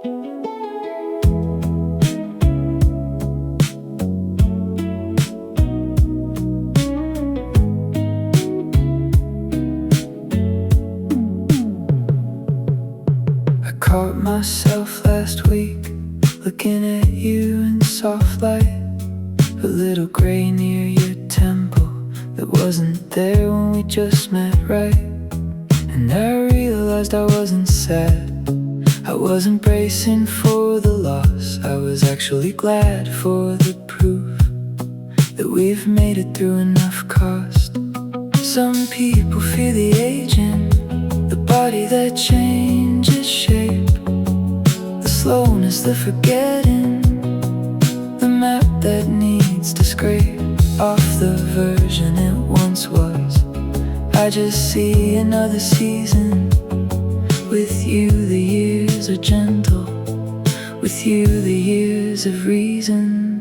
I caught myself last week looking at you in soft light, a little gray near your temple that wasn't there when we just met, right? And I realized I wasn't sad, I wasn't bracing for the loss. I was actually glad for the proof that we've made it through enough cost. Some people fear the aging, the body that changes shape, the slowness, the forgetting, the map that needs to scrape off the version it once was. I just see another season. With you the years are gentle, with you the years of reason.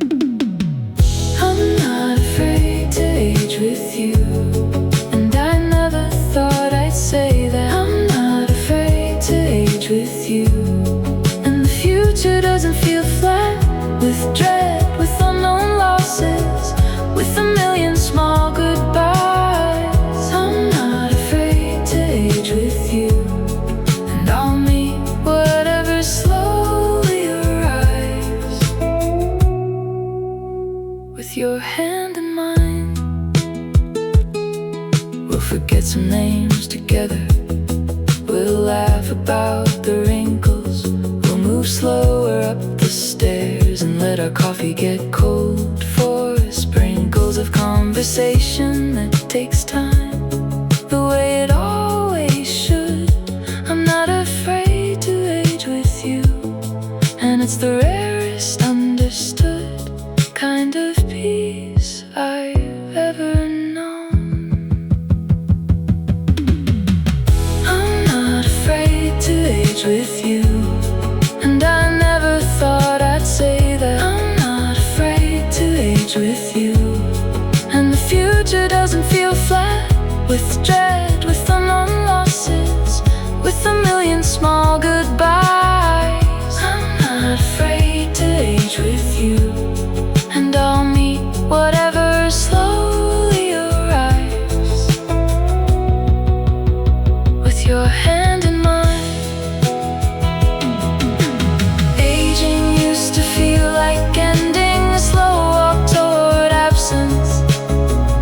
I'm not afraid to age with you, and I never thought I'd say that. I'm not afraid to age with you, and the future doesn't feel flat with dread, with unknown losses, with a million small goodbyes. I'm not afraid to age with you, and I'll meet whatever slowly arrives. With your hand in mine, we'll forget some names together. We'll laugh about the wrinkles, we'll move slower up the stairs, and let our coffee get cold for sprinkles of conversation that takes time, the way it always should. I'm not afraid to age with you, and it's the rarest understood kind of peace I've ever known. I'm not afraid to age with you, and I never thought I'd say that. I'm not afraid to age with you, and the future doesn't feel flat with dread, with unknown losses, with a million small goodbyes. I'm not afraid to age with you, and I'll meet whatever slowly arrives. With your hand in mine, aging used to feel like ending a slow walk toward absence.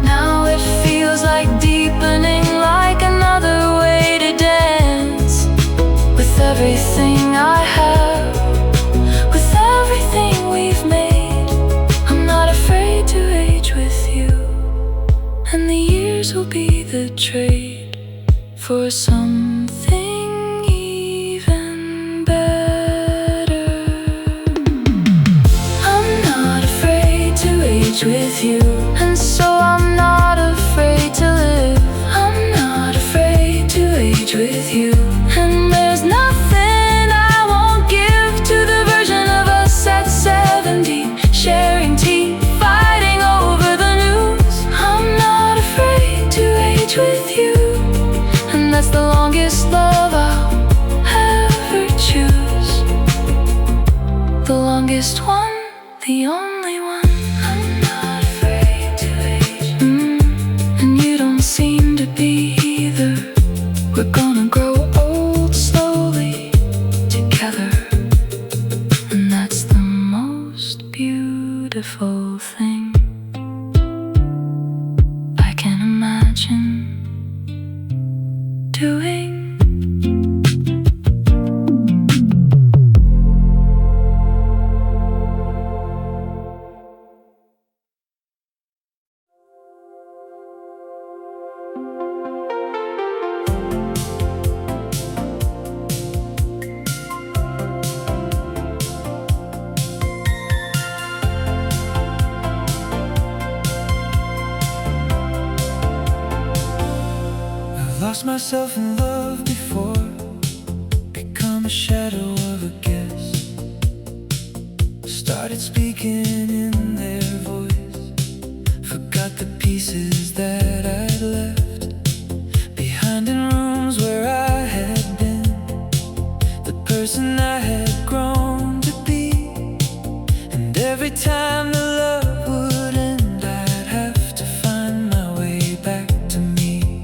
Now it feels like deepening, like another way to dance. With everything I have, with everything we've made, I'm not afraid to age with you, and the years will be the trade for something even better. I'm not afraid to age with you, and so I'm not afraid to live. I'm not afraid to age with you, and there's nothing I won't give to the version of us at 70, sharing tea, fighting over the news. I'm not afraid to age with you, and that's the longest love I'll ever choose. The longest one, the only one. I'm not afraid to age, and you don't seem to be either. We're gonna grow old slowly together, and that's the most beautiful thing I can imagine doing. Lost myself in love before, become a shadow of a guess. Started speaking in their voice, forgot the pieces that I'd left behind in rooms where I had been, the person I had grown time the love would end, I'd have to find my way back to me.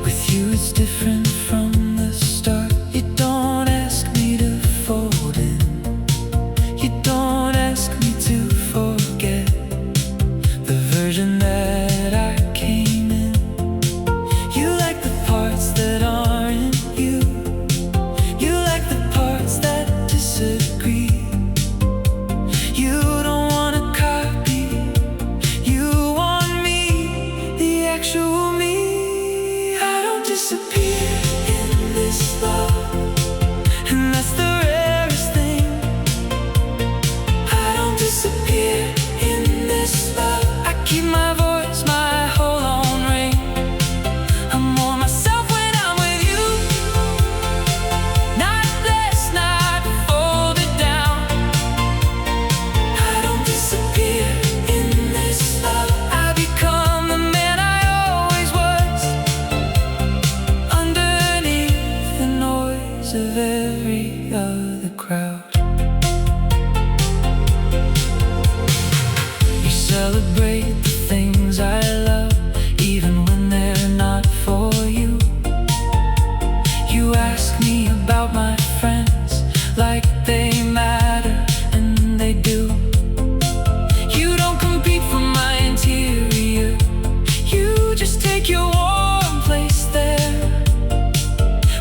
With you it's different from the start. You don't ask me to fold in, you don't ask me to forget the version that I came in. You like the parts that aren't you, you like the parts that disagree. You don't want a copy, you want me, the actual me. I don't disappear in this love, and that's the rarest thing. I don't disappear in this love. I keep my voice, my whole own ring. I'm more myself when I'm with you, not less, not folded down. I don't disappear in this love. I become the man I always was, underneath the noise of every other crowd. You celebrate the things I love, even when they're not for you. You ask me about my friends like they matter, and they do. You don't compete for my interior, you just take your warm place there.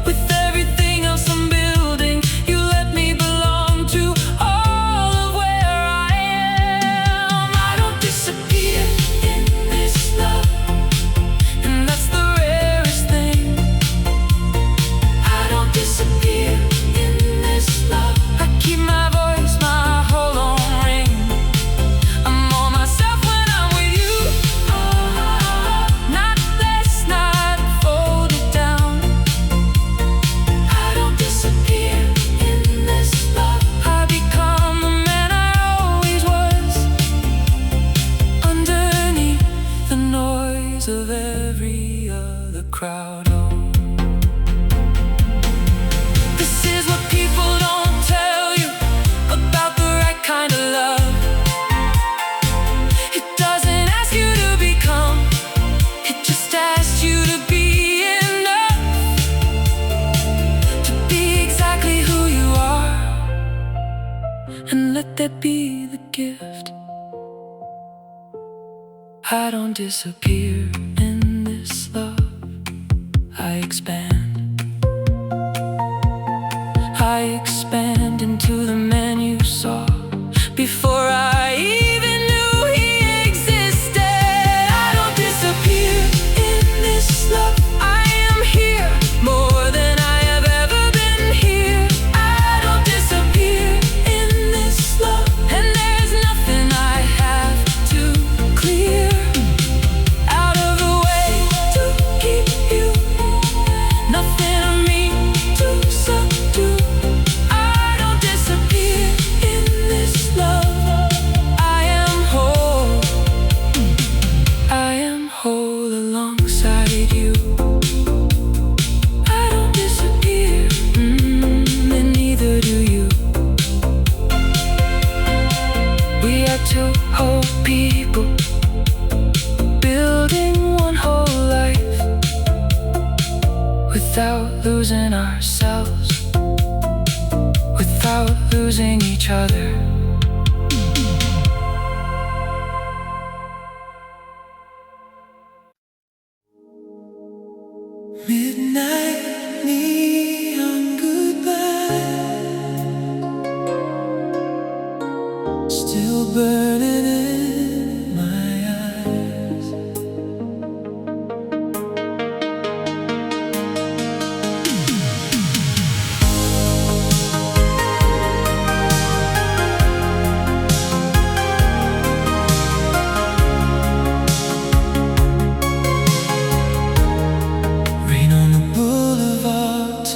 With everything else I'm building, you let me belong to all of where I am. I don't disappear in this love, and that's the rarest thing. I don't disappear in this love. I keep my voice, my whole own ring. I'm more myself when I'm with you, not less, not folded down. I don't disappear in this love. I become the man I always was, underneath the noise of every other crowd. Oh, this is what people don't tell you about the right kind of love. It doesn't ask you to become, it just asks you to be enough, to be exactly who you are, and let that be the gift. I don't disappear in this love, I expand. I expand into the man you saw before I even knew he existed. I don't disappear in this love. I am here more than I have ever been here. I don't disappear in this love, and there's nothing I have to clear out of the way to keep you, nothing of me to subdue. I don't disappear in this love. I am whole, I am whole alongside you. I don't disappear, and neither do you. We are two whole people, building one whole life, without losing ourselves, without losing each other. Midnight neon goodbye, still burning in my eyes. Rain on the boulevard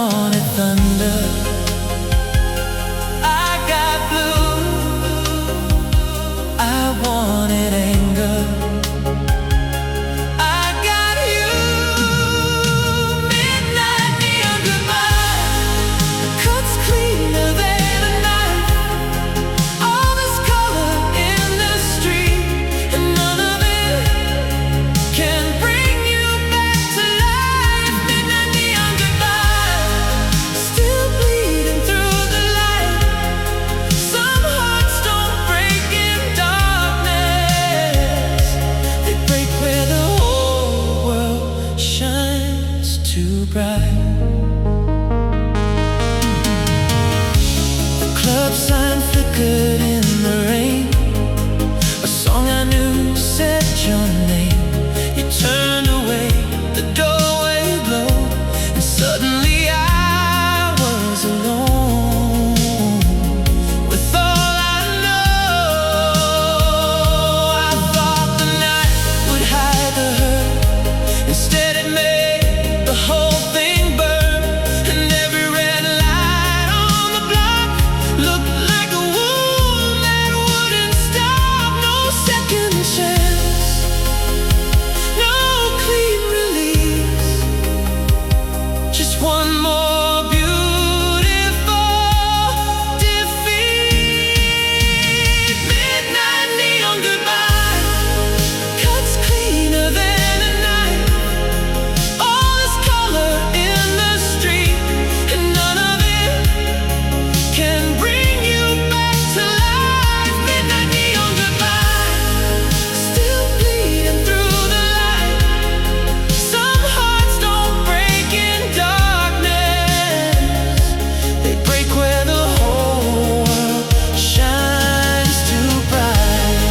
wanted thunder, I got blue. I wanted anger, I got you. Midnight neon goodbye cuts cleaner than a knife. All this color in the street, and none of it can bring you back to life. Midnight neon goodbye, still bleeding through the light. Some hearts don't break in darkness, they break where the whole world shines too bright. The club sign flickered in the rain. A song I knew said your name. You turned away, the doorway glowed, and suddenly I was alone. With all I know, I thought the night would hide the hurt. Instead it made the whole thing burn. And every red light on the block looked like a wound that wouldn't stop. No second chance, no clean release, just one more beautiful defeat. Midnight neon goodbye cuts cleaner than a knife. All this color in the street, and none of it can bring you back to life. Midnight neon goodbye, still bleeding through the light. Some hearts don't break in darkness, they break where the whole world shines too bright.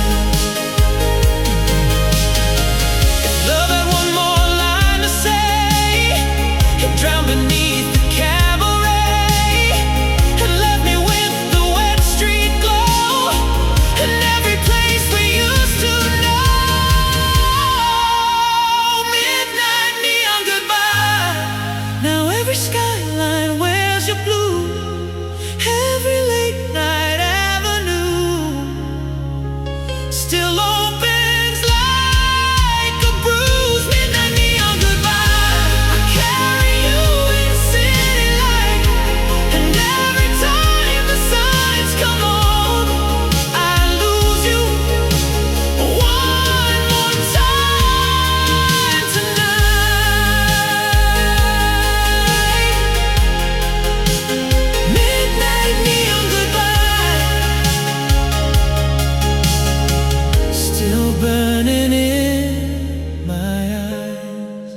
If love had one more line to say, it drowned beneath the cabaret, and left me with the wet street glow, and every place we used to know. Midnight neon goodbye, now every skyline wears your blue. Every late night avenue still opens like a bruise. Midnight neon goodbye, I carry you in city light, and every time the signs come on, I lose you one more time tonight. Midnight neon goodbye, still burning in my eyes.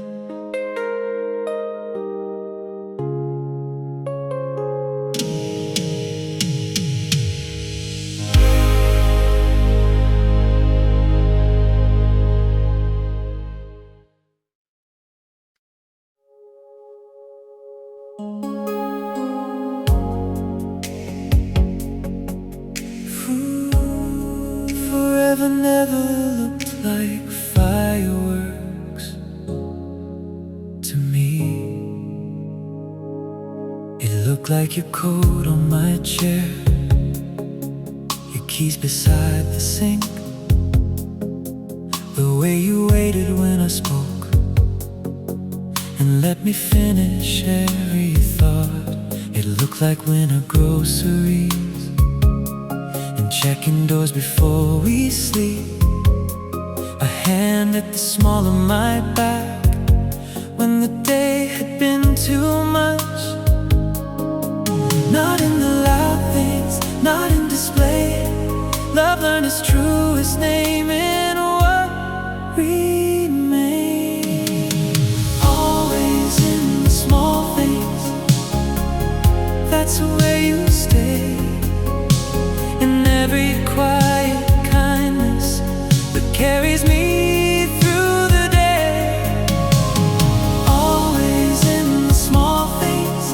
Forever never looked like fireworks to me. It looked like your coat on my chair, your keys beside the sink, the way you waited when I spoke and let me finish every thought. It looked like winter groceries and checking doors before we sleep. A hand at the small of my back when the day had been too much. Not in the loud things, not in display. Love learned its truest name in what remains. Always in the small things, that's where you stay. In every quiet kindness that carries me through the day. Always in the small things,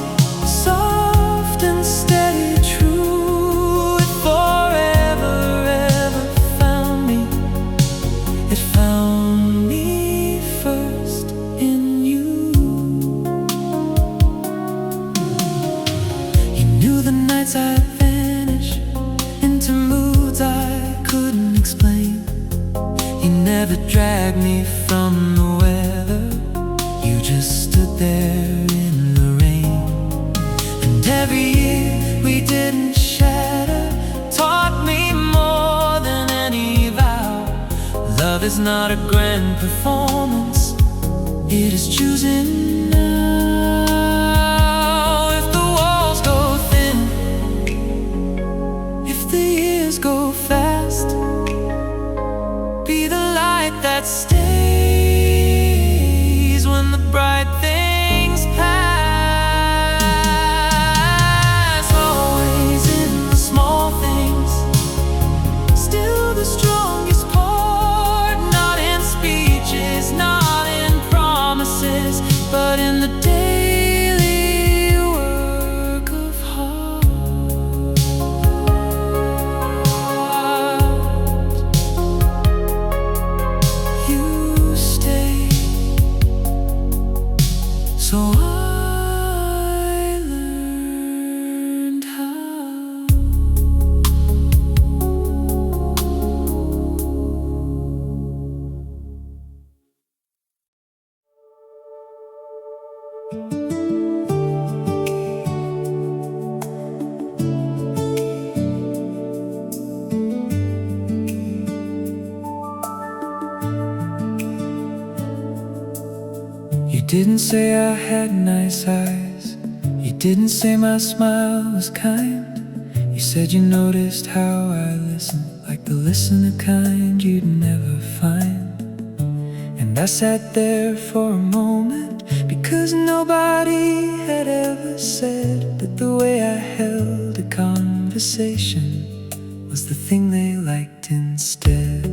soft and steady, true. It forever, ever found me. It found me first in you. nights I'd vanish into moods I couldn't explain. You never dragged me from the weather, you just stood there in the rain. And every year we didn't shatter taught me more than any vow. Love is not a grand performance, it is choosing now. If the walls go thin, if the years go fast, be the light that stays when the bright things pass. Always in the small things, still the strongest part. Not in speeches, not in promises, but in the daily work of heart. You stay, so I learned how. You didn't say I had nice eyes, you didn't say my smile was kind. You said you noticed how I listened, like the listener kind you'd never find. And I sat there for a moment, because nobody had ever said that the way I held a conversation was the thing they liked instead.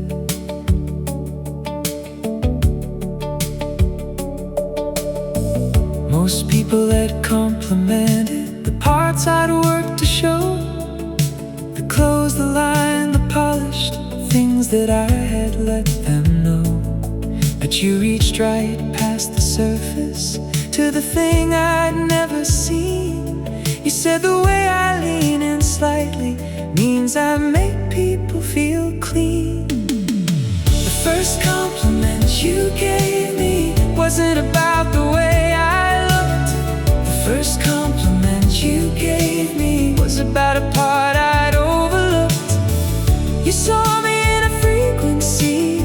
Most people had complimented the parts I'd worked to show, the clothes, the line, the polished things that I had let them know. But you reached right past the surface to the thing I'd never seen. You said the way I lean in slightly means I make people feel clean. The first compliment you gave me wasn't about the way I looked. The first compliment you gave me was about a part I'd overlooked. You saw me in a frequency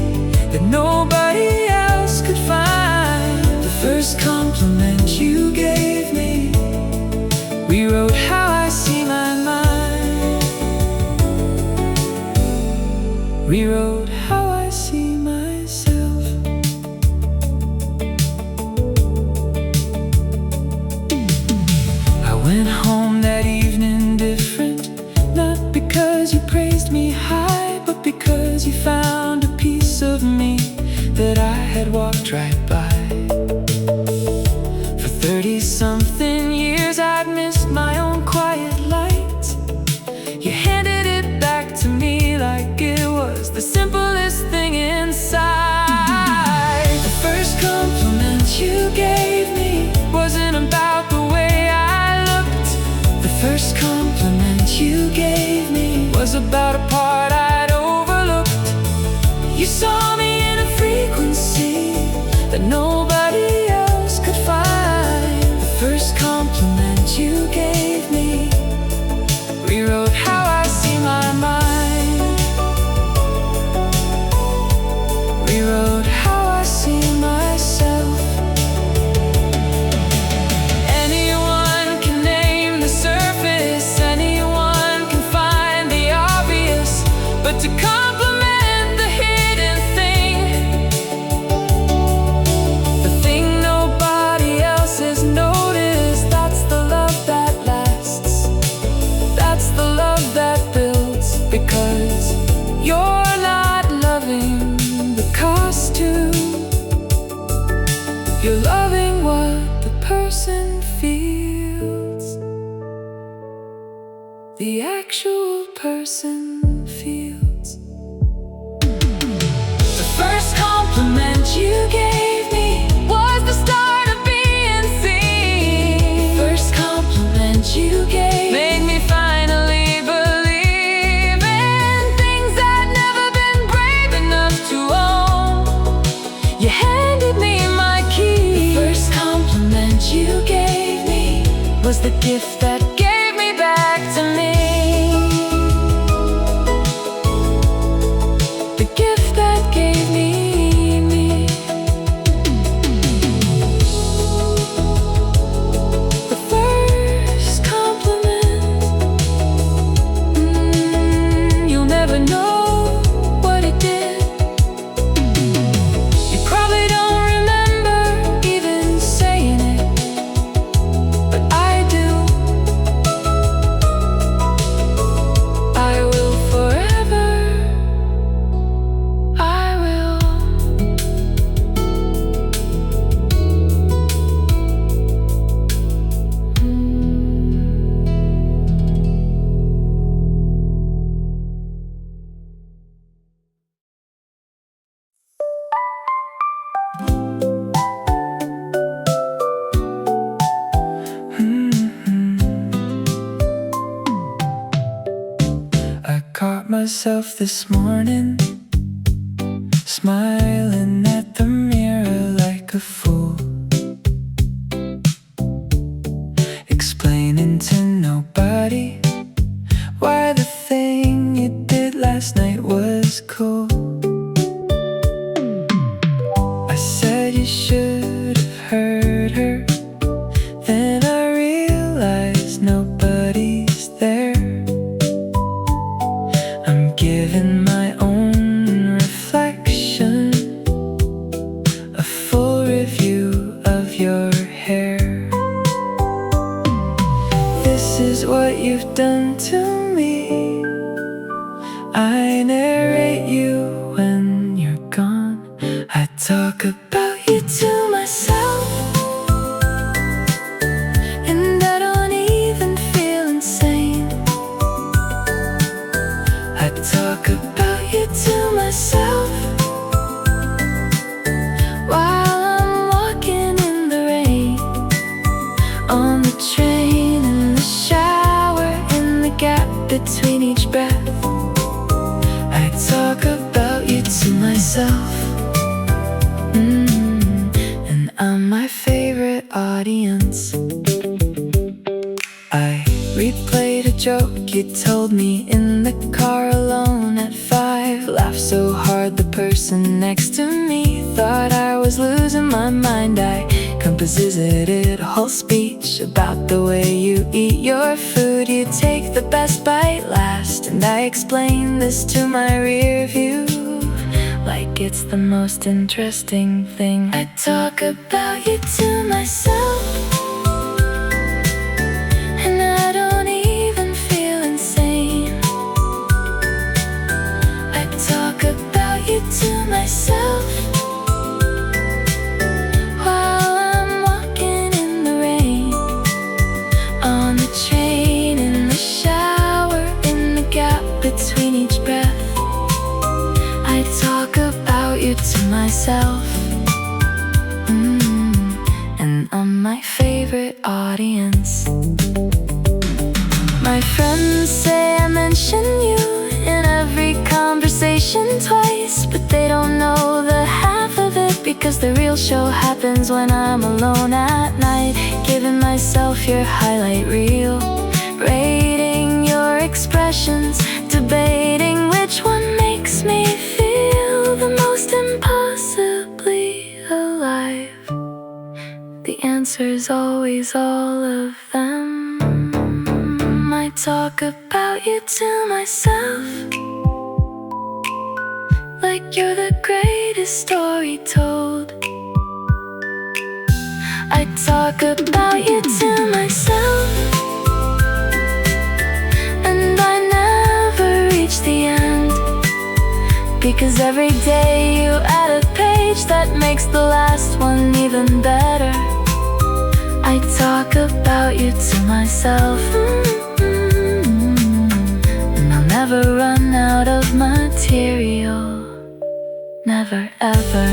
that nobody else could find. The first compliment you gave me rewrote how I see my mind, rewrote how I see myself. I went home that evening different, not because you praised me high, but because you found a piece of me that I had walked right by. For 30-something years I'd missed my own quiet light. You handed it back to me like it was the simplest thing inside. The first compliment you gave me wasn't about the way I looked. The first compliment you gave me was about a part I'd overlooked. You saw me in a frequency that nobody else could find. The first compliment you gave me rewrote how I see my mind, rewrote how I see myself. Anyone can name the surface, anyone can find the obvious, but to compliment the hidden thing, the thing nobody else has noticed, that's the love that lasts, that's the love that builds. Because you're not loving the costume, you're loving what the person feels, the actual person feels. The first compliment you gave me was the start of being seen. The first compliment you gave made me find gift that gave me back to me. The gift that gave me me. The first compliment. You'll never know what it did. You probably don't remember even saying it, but I do. I will forever. I will. I caught myself this morning smiling at the mirror like a fool, explaining to nobody why the thing you did last night was cool. I said you should have heard her, then I realized nobody's there. I'm giving my own reflection a full review of your hair. This is what you've done to me. I narrate you when you're gone. I talk about you to myself, and I don't even feel insane. I talk about you to myself while I'm walking in the rain, on the train, in the shower, in the gap between each breath. I talk about you to myself. And I'm my favorite audience. I replayed a joke you told me in the car alone at 5. Laughed so hard the person next to me thought I was losing my mind. I composited a whole speech about the way you eat your food. You take the best bite last, and I explain this to my rear view like it's the most interesting thing. I talk about you to myself, and I don't even feel insane. I talk about you to myself while I'm walking in the rain, on the train, in the shower, in the gap between each breath. I talk about you to myself. And I'm my favorite audience. My friends say I mention you in every conversation twice, but they don't know the half of it, because the real show happens when I'm alone at night, giving myself your highlight reel, rating your expressions, debating which one makes me feel the most impossibly alive. The answer's always all of them. I talk about you to myself like you're the greatest story told. I talk about you to myself, and I never reach the end, because every day you add a page that makes the last one even better. I talk about you to myself, and I'll never run out of material, never ever.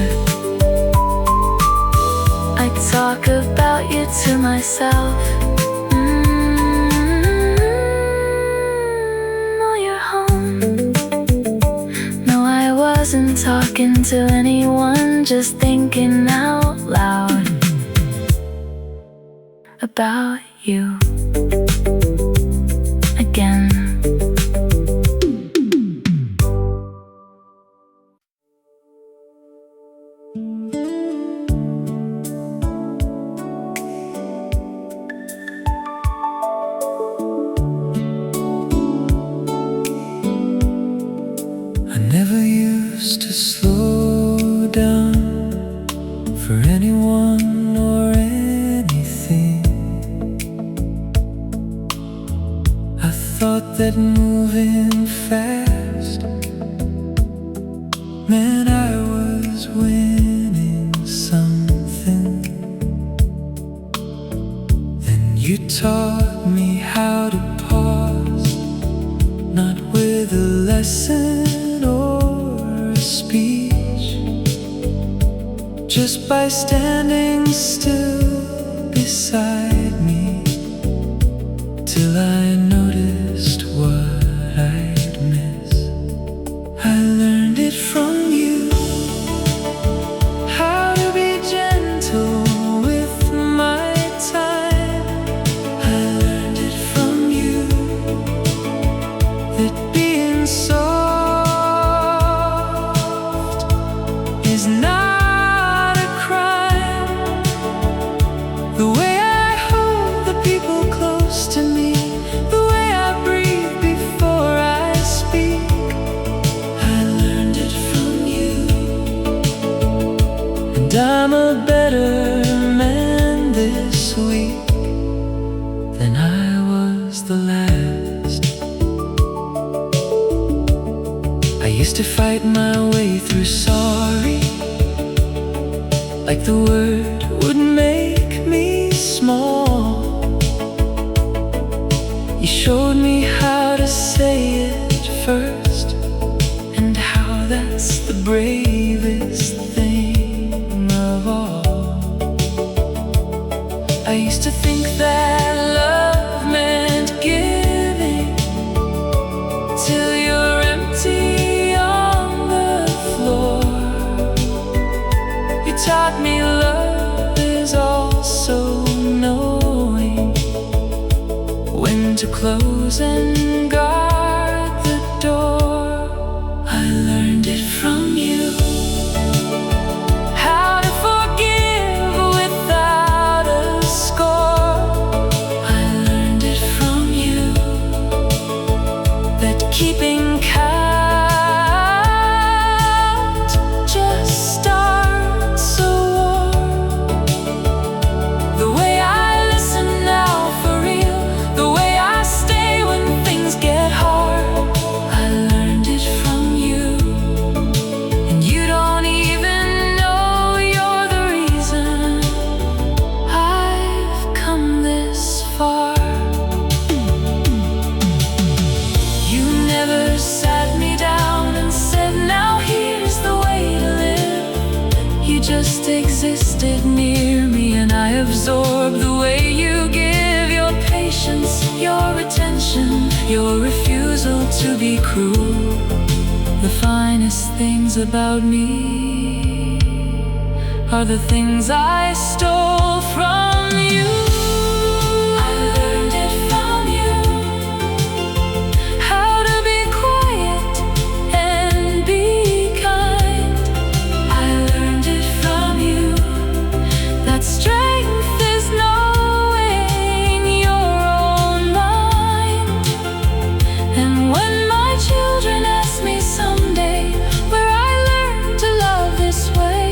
I talk about you to myself. Oh, you're home. No, I wasn't talking to anyone, just thinking out loud about you. thought that moving fast meant I was winning something. Then you taught me how to pause, not with a lesson or a speech, just by standing still beside me, till I noticed what I'd miss. I learned it from you, how to be gentle with my time. I learned it from you, that being soft is not a crime. The way I hold the people close to me, the way I breathe before I speak, I learned it from you. And I'm a better man this week than I was the last. I used to fight my way through sorry, like the word would make me small. You showed me how to say it first, and how that's the bravest thing of all. I used to think that love meant giving till you're empty on the floor. You taught me love is also knowing when to close and guard the door. I learned it from you, how to forgive without a score. I learned it from you, that keeping count just starts a war. The way I listen now for real, the way I stay when things get hard, I learned it from you. And you don't even know you're the reason I've come this far. You never sat me down and said, now here's the way to live. You just existed near me, and I absorbed the way you give your patience, your attention, your refusal to be cruel. The finest things about me are the things I stole from you. I learned it from you, how to be quiet and be kind. I learned it from you, that strength is knowing your own mind. And when my children ask me someday where I learned to love this way,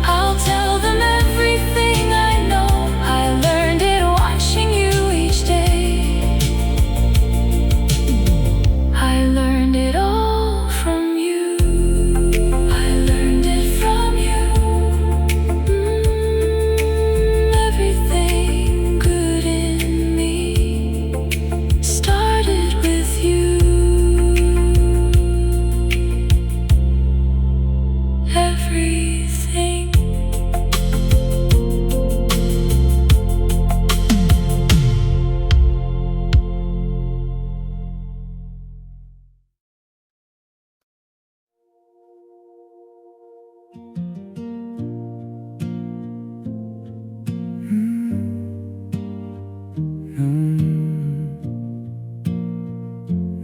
I'll tell them everything I know. I learned it watching you each day. I learned it all from you. I learned it from you. Everything good in me started with you. Everything.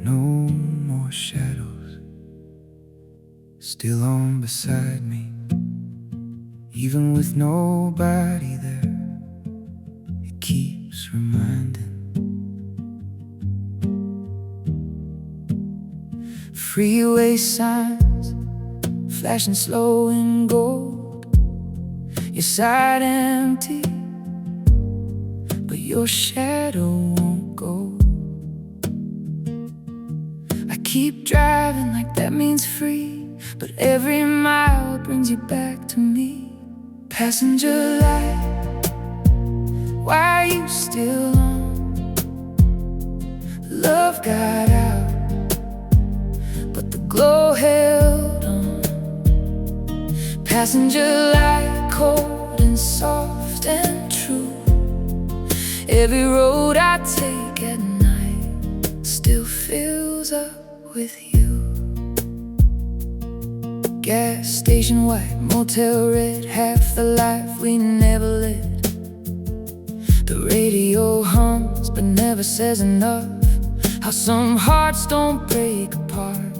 No more shadows still on beside me, even with nobody there. It keeps reminding. Freeway signs flashing slow in gold. Your side empty, but your shadow won't go. keep driving like that means free, but every mile brings you back to me. Passenger light, why are you still on? Love got out, but the glow held on. Passenger light, cold and soft and true. Every road I take at night still fills up with you. Gas station white, motel red, half the life we never lived. The radio hums but never says enough. How some hearts don't break apart,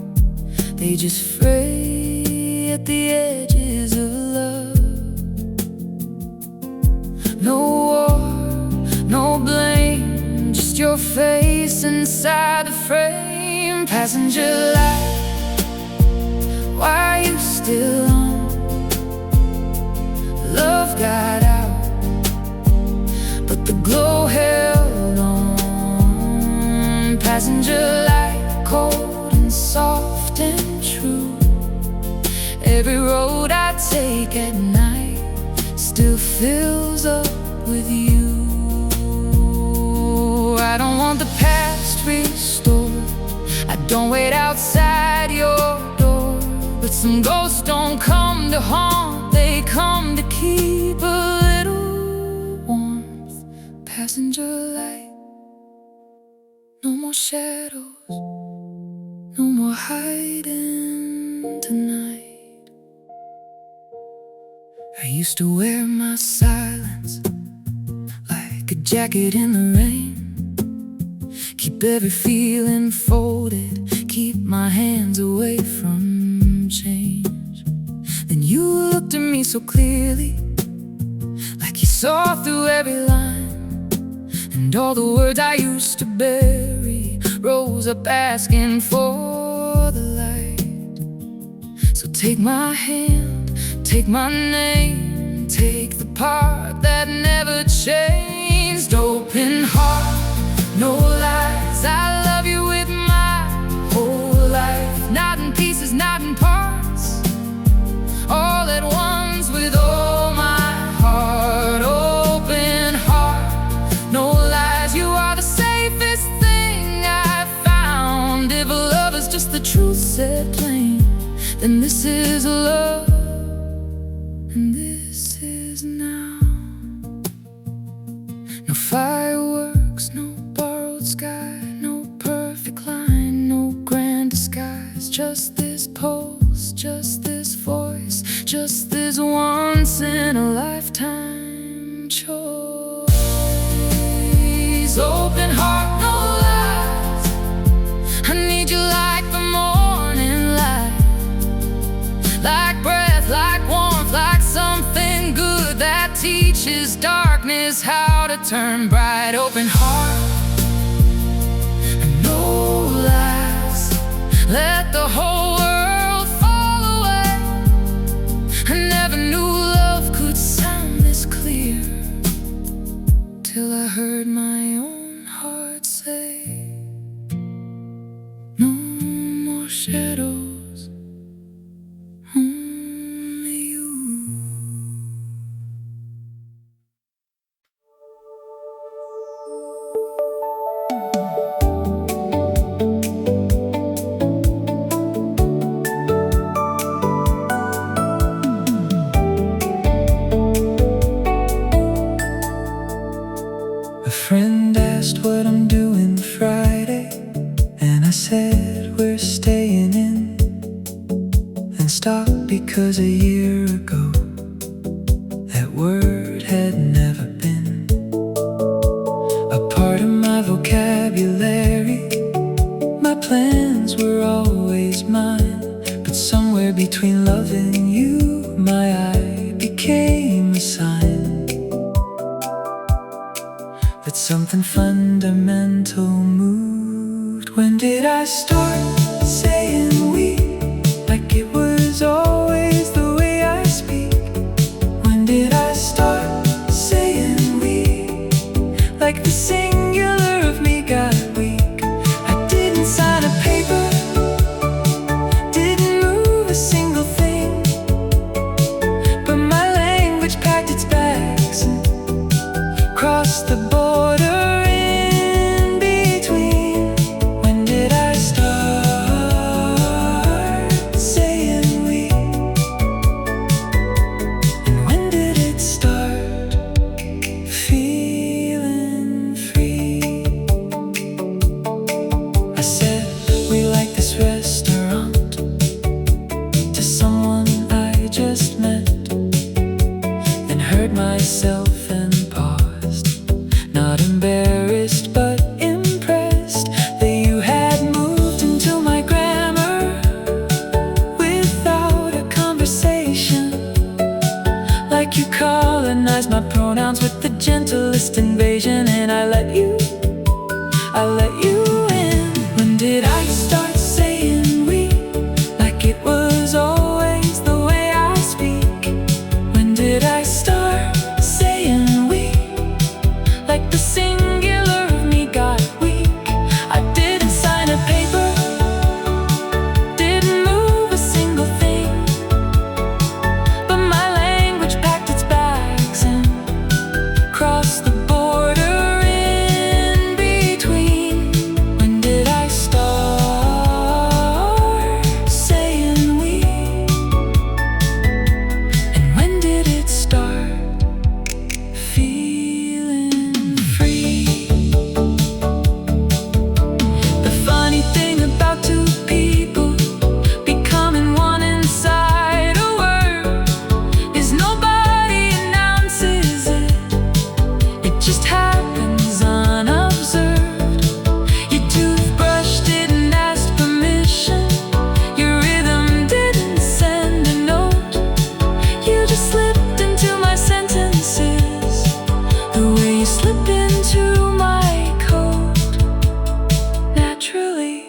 they just fray at the edges of love. No war, no blame, just your face inside the frame. Passenger light, why are you still on? Love got out, but the glow held on. Passenger light, cold and soft and true. Every road I take at night still fills up with you. I don't want the past restored, I don't wait outside your door. But some ghosts don't come to haunt, they come to keep a little warmth. Passenger light, no more shadows, no more hiding tonight. I used to wear my silence like a jacket in the rain. Keep every feeling folded, keep my hands away from change. Then you looked at me so clearly, like you saw through every line. And all the words I used to bury rose up asking for the light. So take my hand, take my name, take the part that never changed. Open heart, no lies, I love you with my whole life. Not in pieces, not in parts, all at once with all my heart. Open heart, no lies, you are the safest thing I've found. If love is just the truth said plain, then this is love, and this is now. No fireworks, no borrowed sky, no perfect line, no grand disguise. Just this pulse, just this voice, just this once in a lifetime choice. Open heart, no lies, I need you like the morning light, like breath, like warmth, like something good that teaches darkness how to turn bright. Open heart, no lies, let the whole world fall away. I never knew love could sound this clear, till I heard my own heart say, no more shadows, only you. A friend asked what I'm doing Friday, and I said we're staying in. Then stopped because a year ago that word had never been a part of my vocabulary. My plans were always mine, but somewhere between loving you, my eye became a sign that something fundamental moved. When did I start saying we, like it was always the way I speak? When did I start saying we, like the singular of me got weak? I didn't sign a paper gentlest invasion, and I let you in. When did I start saying we? Like it was always the way I speak. When did I start saying we? Like the singular of me got weak. I didn't sign a paper, didn't move a single thing, but my language packed its bags and crossed the border in between. When did I start saying we? And when did it start feeling free? The funny thing about two people becoming one inside a word is nobody announces it. It just happens unobserved. Your toothbrush didn't ask permission. Your rhythm didn't send a note. You just slipped into my sentences, the way you slip into my coat. Naturally,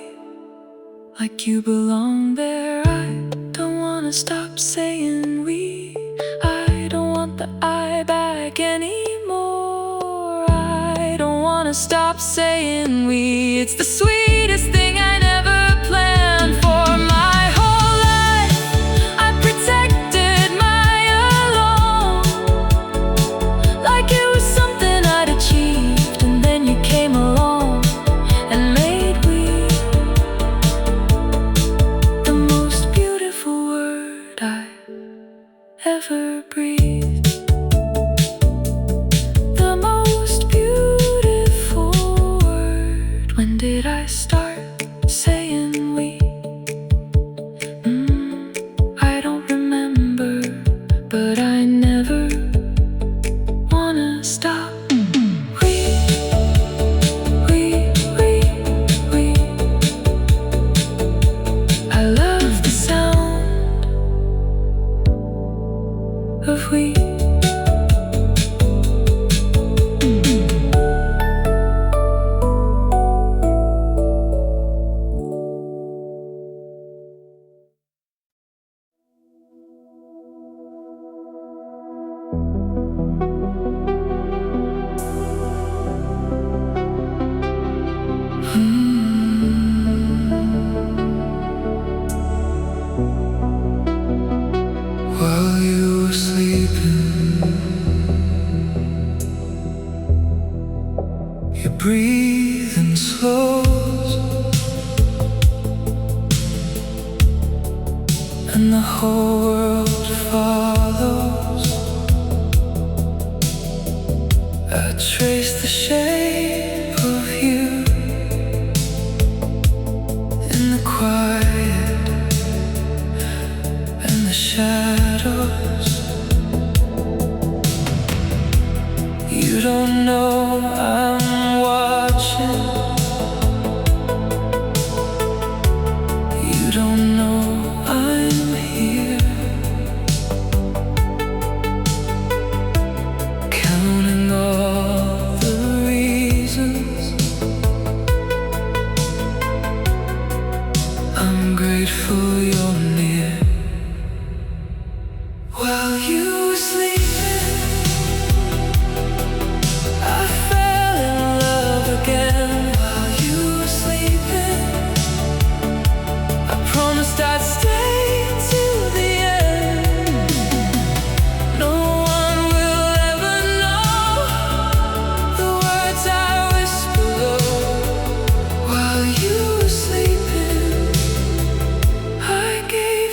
like you belong there. I don't wanna stop saying we. I don't want the I back anymore. I don't wanna stop saying we. It's the sweetest thing I never planned for my whole life. I protected my alone, like it was something I'd achieved, and then you came along and made we the most beautiful word I ever breathed. The most beautiful word. When did I start saying we? I don't remember, but I never wanna stop. We. I love the sound of we. While you were sleeping, your breathing slows, and the whole world follows. I trace the shape of you in the quiet and the shadows. You don't know I'm watching. You don't know I'm here, counting all the reasons I'm grateful you're near. While you were sleeping, I fell in love again. While you were sleeping, I promised I'd stay till the end. No one will ever know the words I whisper while you were sleeping. I gave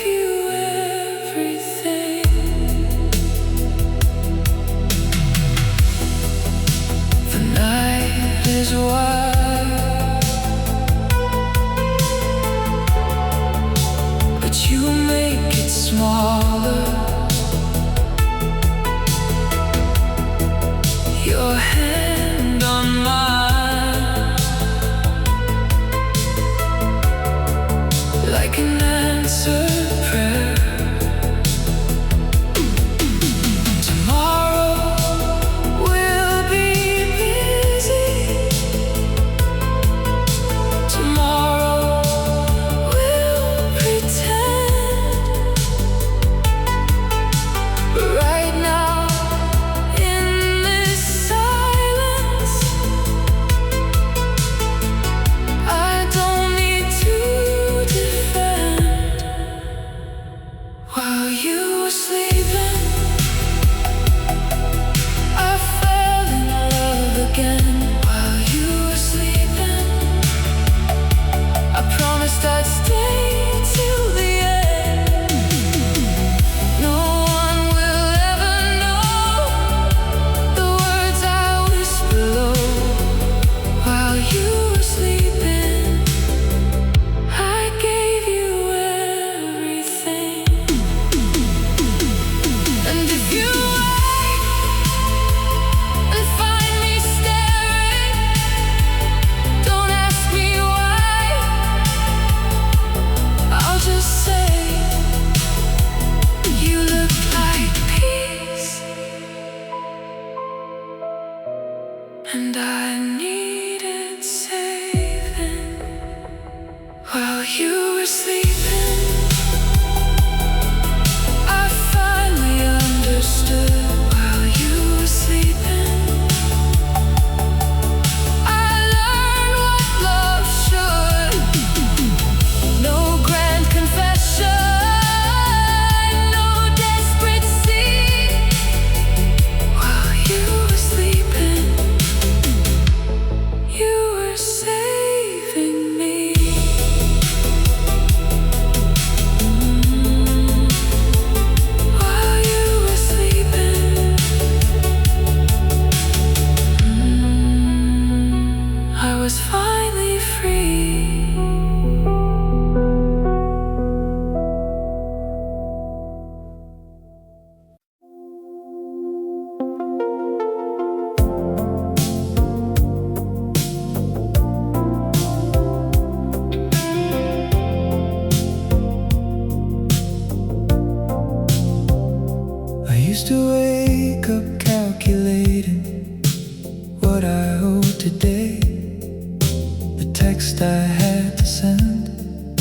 text I had to send,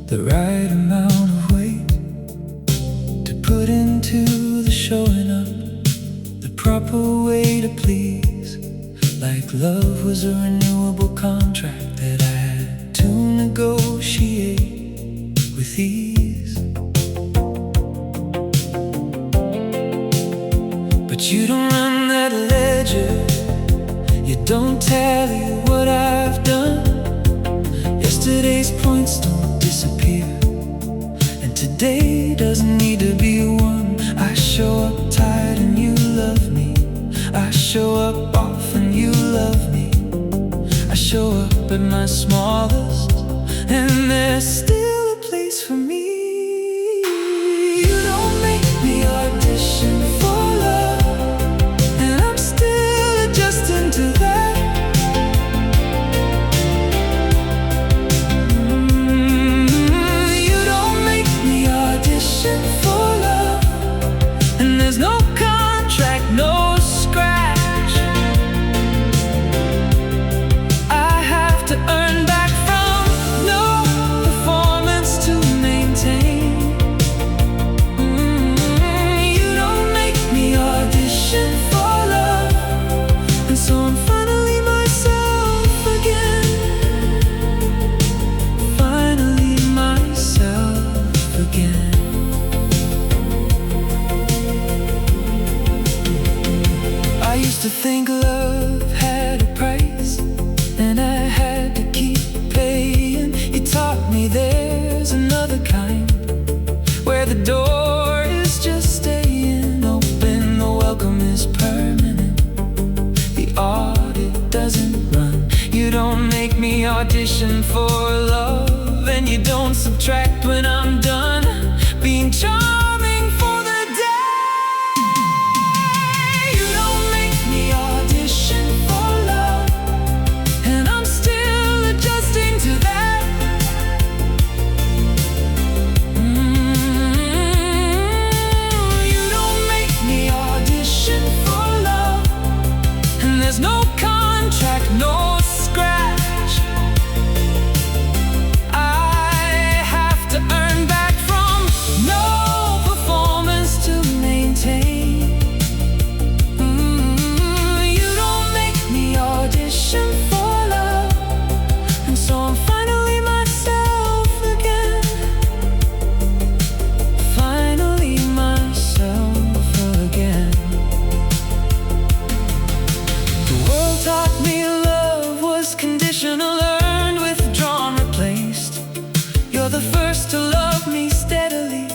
the right amount of weight to put into the showing up, the proper way to please. Like love was a renewable contract that I had to negotiate with ease. But you don't run that ledger, you don't tally what I've done. Yesterday's points don't disappear, and today doesn't need to be one. I show up tired and you love me, I show up often, you love me. I show up at my smallest, and there's still a place for me. You don't make me audition for love, and I'm still adjusting to that. You don't make me audition for love, and there's no contract, no scratch. I have to earn back from no performance to maintain. You don't make me audition for love, and so I'm finally myself again. Finally myself again. I used to think love had a price, and I had to keep paying. You taught me there's another kind, where the door is just staying open, the welcome is permanent, the audit doesn't run. You don't make me audition for love, and you don't subtract when I'm done being charming for the day. You don't make me audition for love, and I'm still adjusting to that. You don't make me audition for love, and there's no contract, no scratch. I have to earn back from no performance to maintain. You don't make me audition for love, and so I'm finally myself again. Finally myself again. The world taught me love was conditional, earned, withdrawn, replaced. You're the first to love me steadily,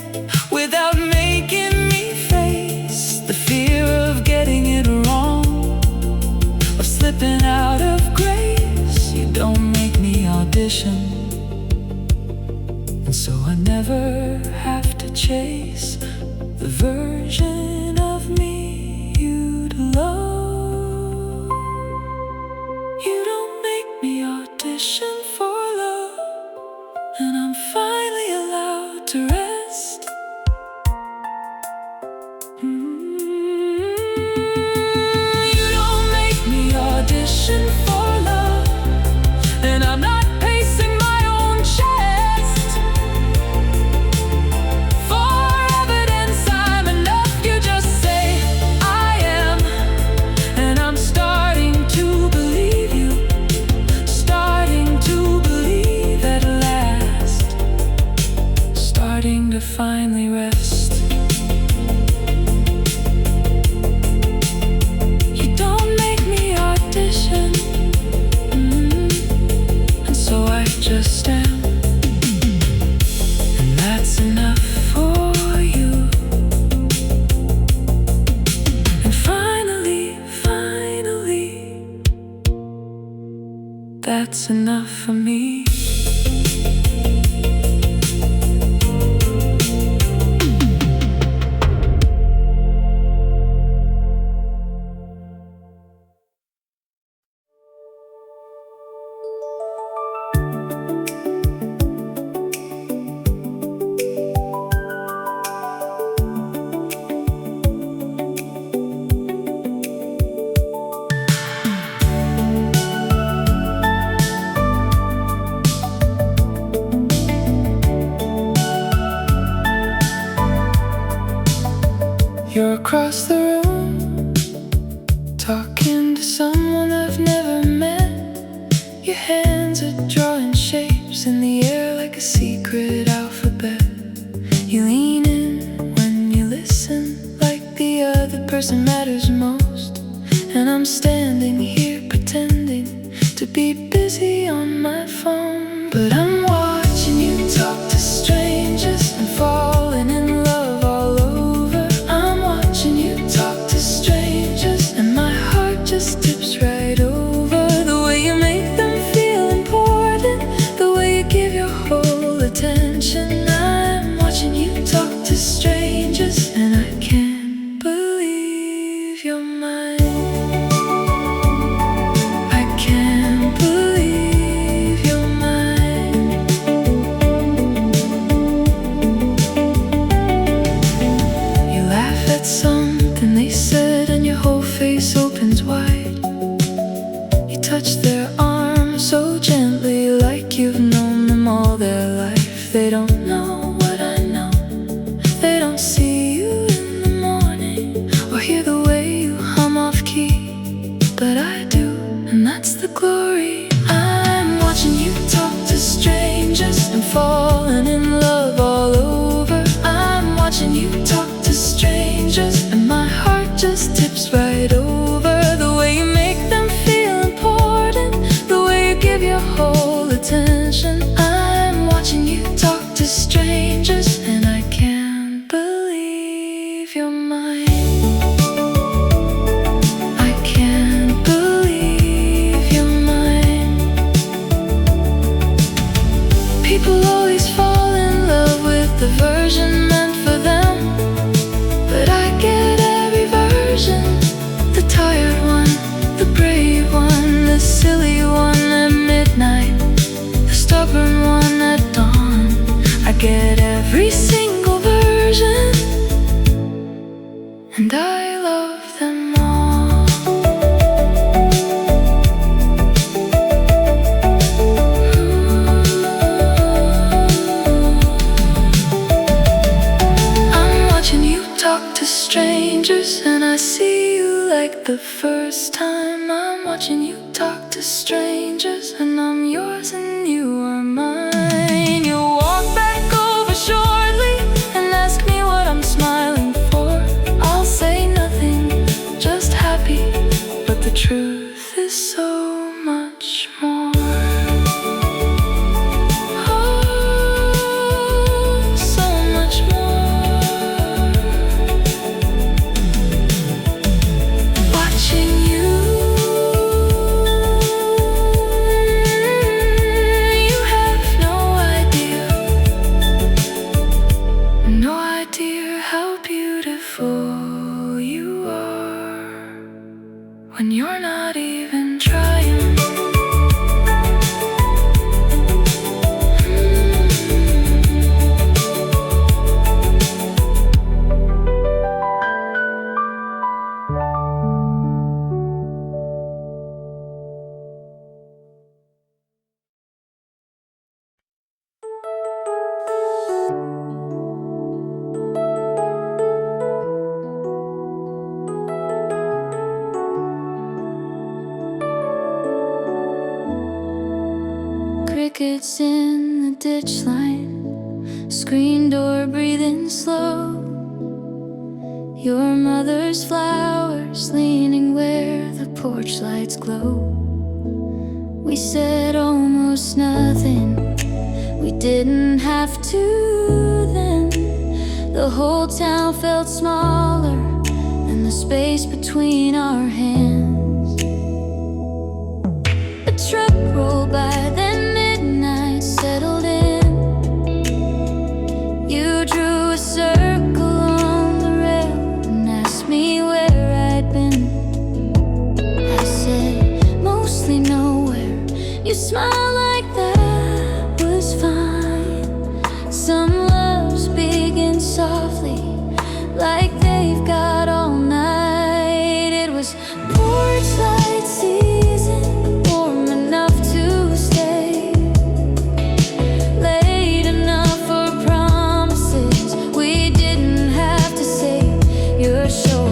without making me face the fear of getting it wrong, of slipping out of grace. You don't make me audition, and so I never have to chase the version of me you'd love. You don't make me audition for love, and I'm finally allowed to rest. You don't make me audition for love, and I'm not pacing my own chest. For evidence I'm enough, you just say I am, and I'm starting to believe you, starting to believe at last, starting to finally rest. You don't make me audition, and so I just am, and that's enough for you. And finally, that's enough for me. across the room, talking to someone I've never met. Your hands are drawing shapes in the air like a secret alphabet. You lean in when you listen, like the other person matters most. And I'm standing here pretending to be busy on my phone, but I'm watching you talk to strangers and falling in love all over. I'm watching you talk to strangers and my heart just tips right over. The way you make them feel important, the way you give your whole attention. I'm watching you talk to strangers and I can't believe you're mine. Something they said and your whole face opens wide. You touch their arm so gently, like you've known them all their life. They don't know what I know. They don't see you in the morning or hear the way you hum off key, but I do, and that's the glory. I'm watching you talk to strangers and falling in love all over. I'm watching you talk to strangers and my heart just tips right over. The way you make them feel important, the way you give your whole attention. I'm watching you talk to strangers and I can't believe you're mine. I can't believe you're mine. People always fall in love with the version meant for them, but I get every version. The tired one, the brave one, the silly one at midnight, the stubborn one at dawn. I get every single version, and I love them all. I'm watching you talk to strangers and I see you like the first time. I'm watching you talk to strangers and I'm yours and you are mine. You walk back over shortly and ask me what I'm smiling for. I'll say nothing, just happy, but the truth is so much more. You are when you're not even trying. Crickets in the ditch line, screen door breathing slow. Your mother's flowers leaning where the porch lights glow. We said almost nothing, we didn't have to then. The whole town felt smaller than the space between our hands. A truck rolled by, then midnight settled in. You drew a circle on the rail and asked me where I'd been. I said, mostly nowhere. You smiled like that was fine. Some loves begin softly, like they've got all night. It was porch light season, warm enough to stay, late enough for promises we didn't have to say. Your shoulder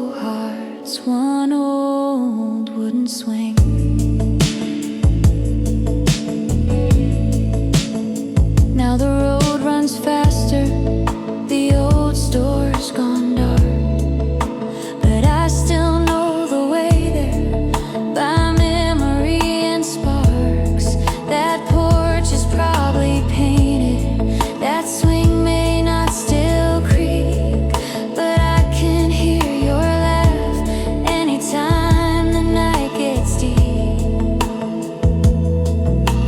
slow hearts, one old wooden swing. Now the road runs faster, the old store's gone dark, but I still know the way there by memory and sparks. That porch is probably painted, that swing may not still creak, but I can hear your laugh anytime the night gets deep.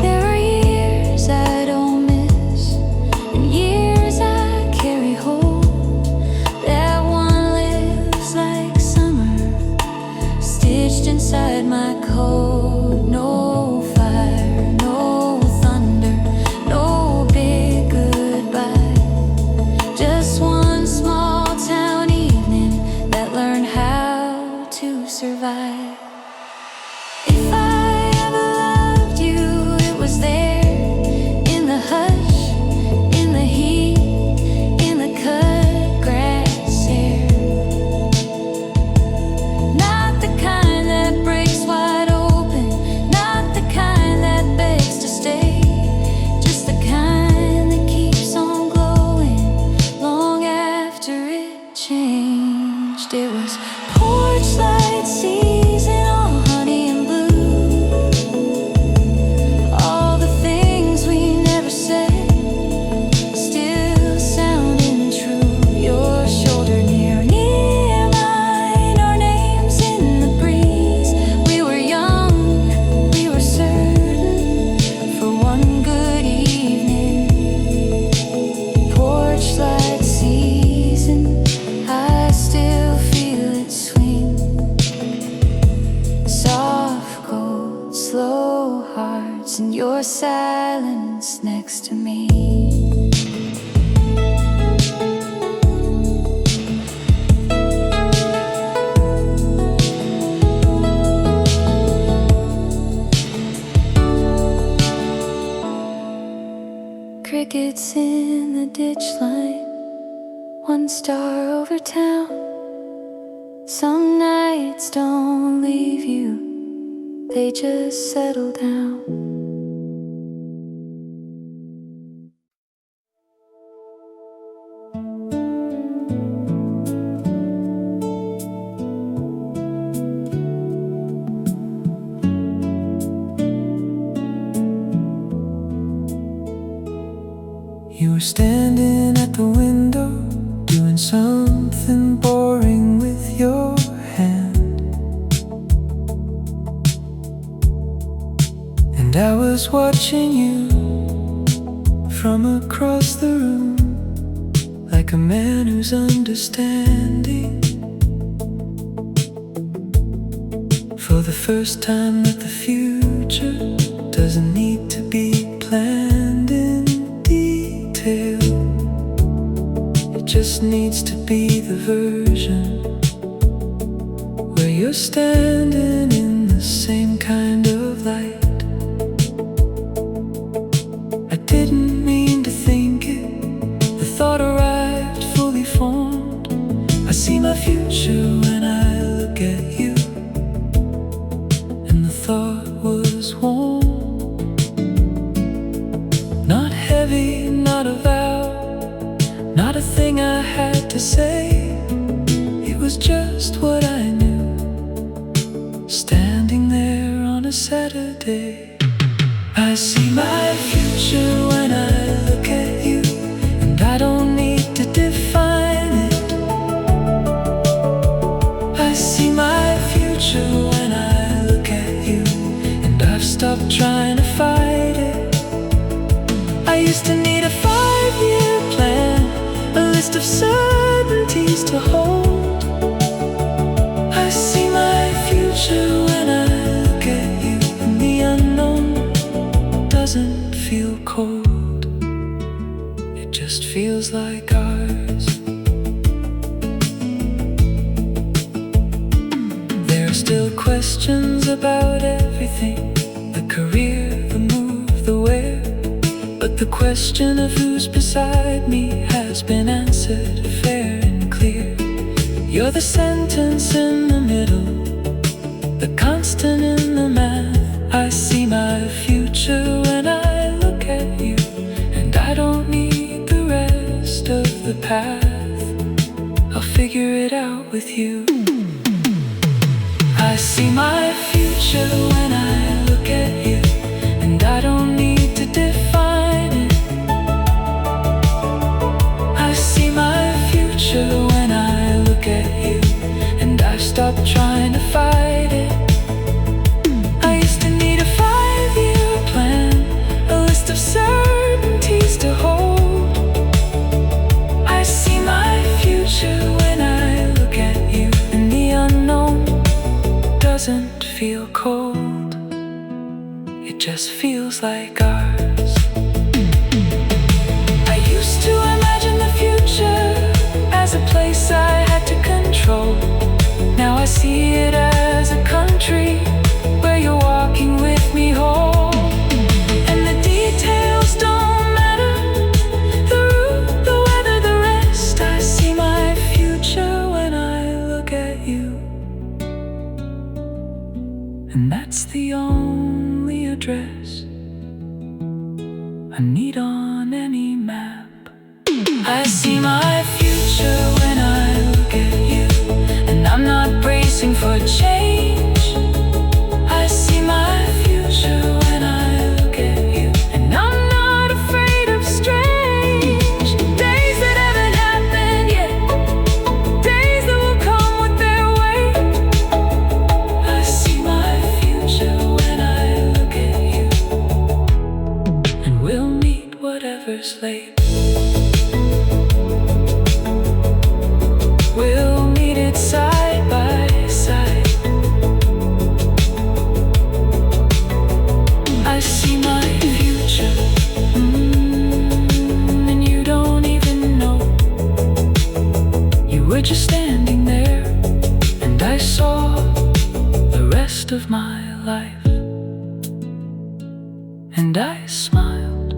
There are years I don't miss, and years I carry home. That one lives like summer, stitched inside my coat. No fire, no thunder, no big goodbye, just one small town evening that learned how to survive. If I ever loved you, it was there, in the hush, in the heat, in the cut grass air. Not the kind that breaks wide open, not the kind that begs to stay, just the kind that keeps on glowing long after it changed. It was porch light season, all honey and blue. All the things we never said still sounding true. Your shoulder near mine, our names in the breeze. We were young, we were certain for one good evening. Porch light season, I still feel it swing. Soft gold, slow hearts, and your silence next to me. Crickets in the ditch line, one star over town. Some nights don't leave you, they just settle down. You were standing at the window, doing something boring with your hand, and I was watching you from across the room, like a man who's understanding. For the first time that the future doesn't need to be planned in detail. It just needs to be the version where you're standing in the same kind of light. I didn't mean to think it, the thought arrived fully formed. I see my future when I look at you, and the thought was warm. Not heavy, not a vow, not a thing I had to say. It was just what I knew, standing there on a Saturday. I see my future when I look at you, and I don't need to define it. I see my future when I look at you, and I've stopped trying to fight it. I used to need a 5-year plan, a list of certainties to hold. I see my future when I look at you, and the unknown doesn't feel cold. It just feels like ours. There are still questions about everything, the career, the move, the where. But the question of who's beside me has been answered fair and clear. You're the sentence in the middle, the constant in the math. I see my future when I look at you, and I don't need the rest of the path. I'll figure it out with you. I see my future when I look at you, and I don't need to define it. I see my future when I look at you, and I've stopped trying to fight it. I used to need a 5-year plan, a list of certainties to hold. I see my future when I look at you, and the unknown doesn't feel cold, it just feels like ours. I used to imagine the future as a place I had to control. Now I see it as a country where you're walking with me home. And the details don't matter, the route, the weather, the rest. I see my future when I look at you, and that's the only address I need on any map. I see my future when I look at you, and I'm not bracing for change. I see my future when I look at you, and I'm not afraid of strange days that haven't happened yet, days that will come with their weight. I see my future when I look at you, and we'll meet whatever's late. We'll meet it side by side. I see my future, and you don't even know. You were just standing there, and I saw the rest of my life. And I smiled,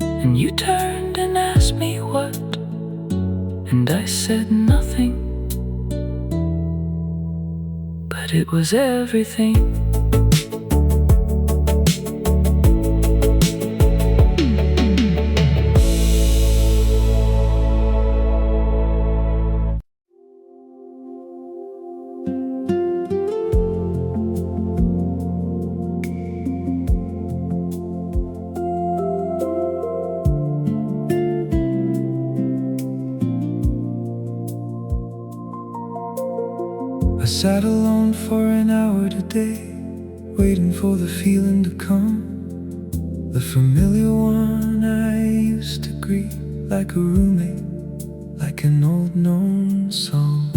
and you turned and asked me what, and I said nothing, but it was everything. I sat alone for an hour today, waiting for the feeling to come, the familiar one I used to greet like a roommate, like an old known song.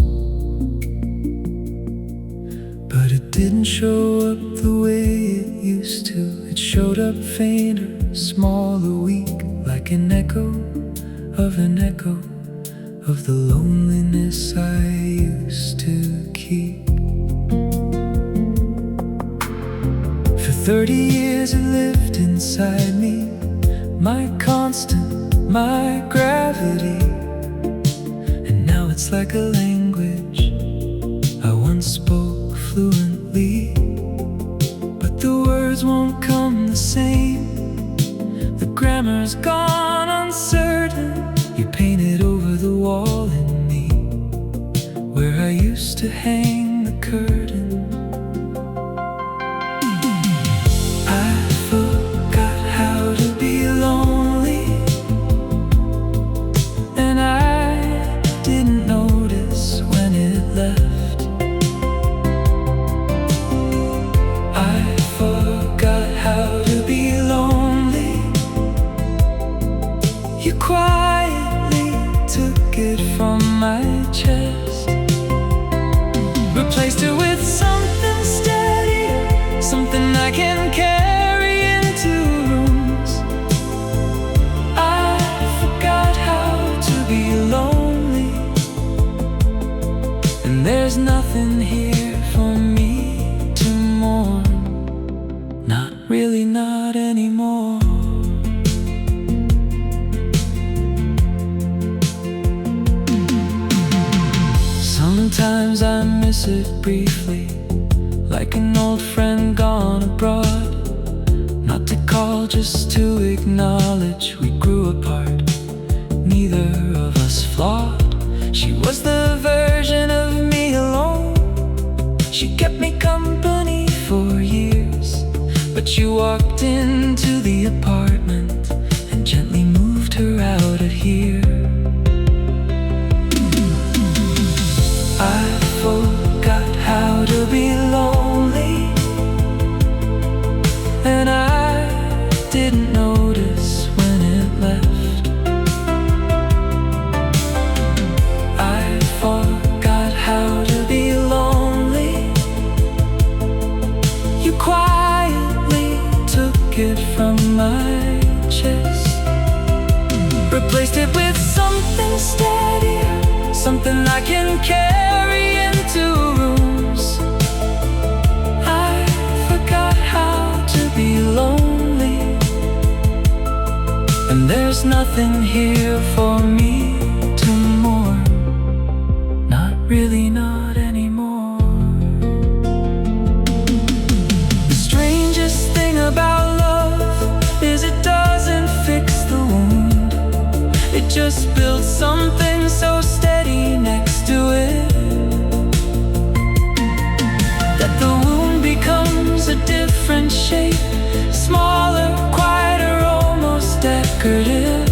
But it didn't show up the way it used to. It showed up fainter, smaller, weak, like an echo of the loneliness I used to keep. For 30 years it lived inside me, my constant, my gravity. And now it's like a language I once spoke fluently, but the words won't come the same. The grammar's gone uncertain. You painted over the wall in me, where I used to hang the curtain. I forgot how to be lonely, and I didn't notice when it left. I forgot how to be lonely. You quietly took it from my chest, replaced it with something steady, something I can carry into rooms. I forgot how to be lonely, and there's nothing here for me to mourn. Not really, not anymore. miss it briefly, like an old friend gone abroad. Not to call, just to acknowledge we grew apart. Neither of us flawed. She was the version of me alone. She kept me company for years, but you walked into the apartment and gently moved her out of here. I forgot how to be lonely, and I didn't notice when it left. I forgot how to be lonely. You quietly took it from my chest, replaced it with something steadier, something I can carry into rooms. I forgot how to be lonely, and there's nothing here for me to mourn. Not really, not anymore. The strangest thing about love is it doesn't fix the wound. It just builds something so steady next to it that the wound becomes a different shape, smaller, quieter, almost decorative.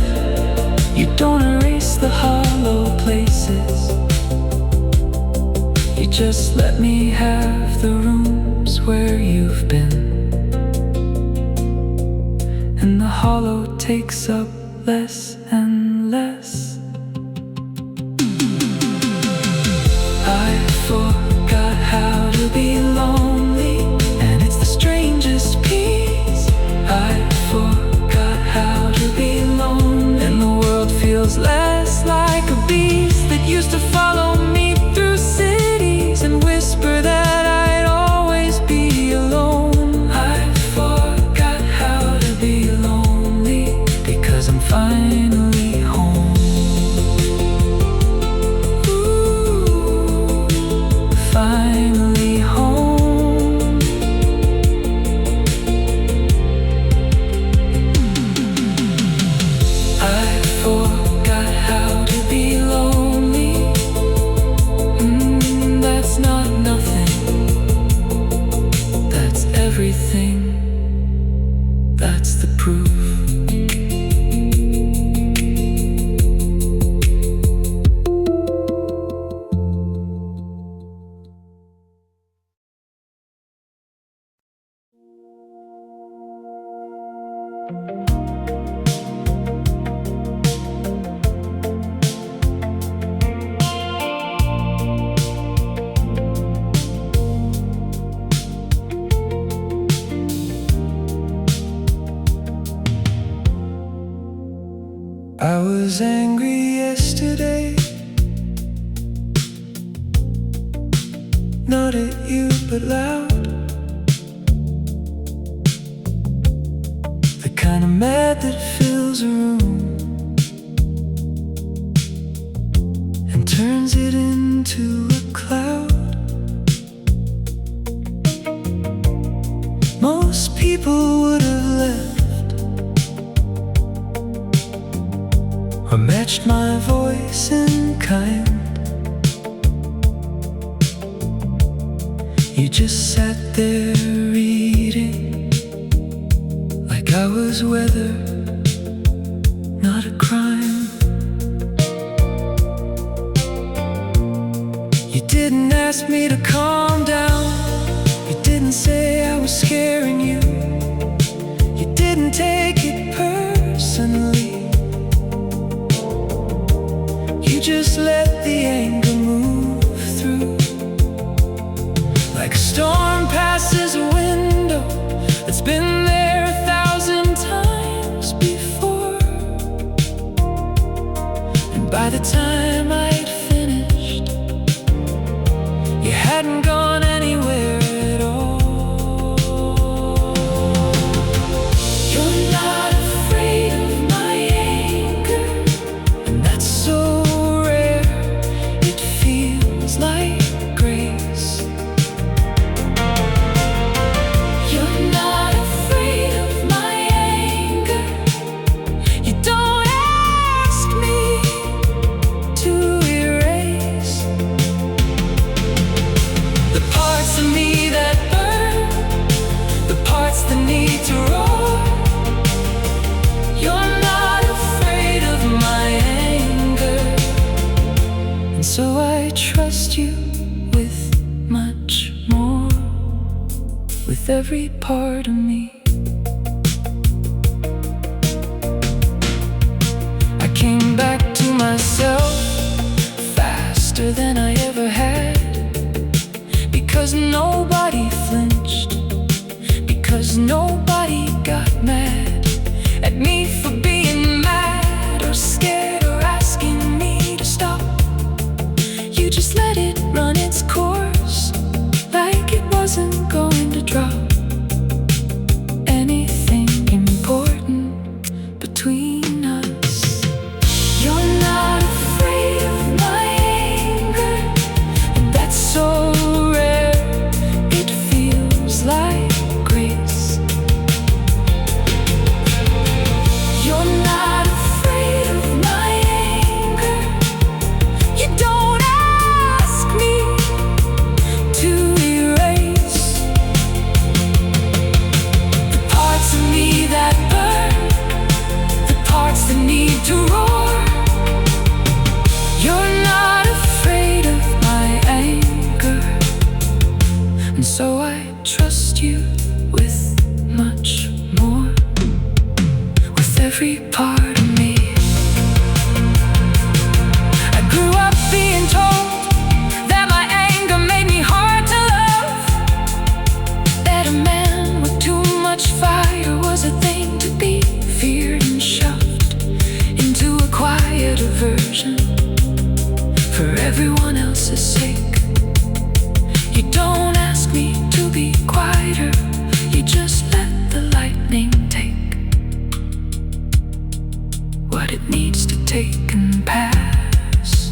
You don't erase the hollow places, you just let me have the rooms where you've been, and the hollow takes up less and less. I forgot how to be lonely, and it's the strangest piece. I forgot how to be lonely, and the world feels less like a beast that used to follow me through cities and whisper that I'd always be alone. I forgot how to be lonely, because I'm finally home. Ooh, finally home. I forgot how to be lonely. That's not nothing, that's everything. That's the proof. I was angry yesterday, not at you but loud. The kind of mad that fills a room and turns it into a cloud. Most people would have left or matched my voice in kind. You just sat there reading like I was weather, not a crime. You didn't ask me to calm down. You didn't say I was scaring you. You didn't take it personally. You just let the anger move through, like a storm passes a window that's been there 1,000 times before. And by the time I'd finished, you hadn't gone anywhere at all. You're not afraid of my anger, and that's so like grace. with every part of me. I came back to myself faster than I ever had, because nobody flinched, because nobody got mad at me for being mad or scared or asking me to stop. You just let it run its course, like it wasn't going to drop anything important between us. You're not afraid of my anger, and that's so rare, it feels like grace. You're not afraid of my anger, you don't ask me to erase the parts of me that burn, the parts that need to roar. You're not afraid of my anger, and so I trust you with much more, with every part of me. I grew up being told that my anger made me hard to love, that a man with too much fire was a thing to be feared and shoved into a quieter version for everyone else's sake. You don't ask me to be quieter, you just let the lightning take what it needs to take and pass.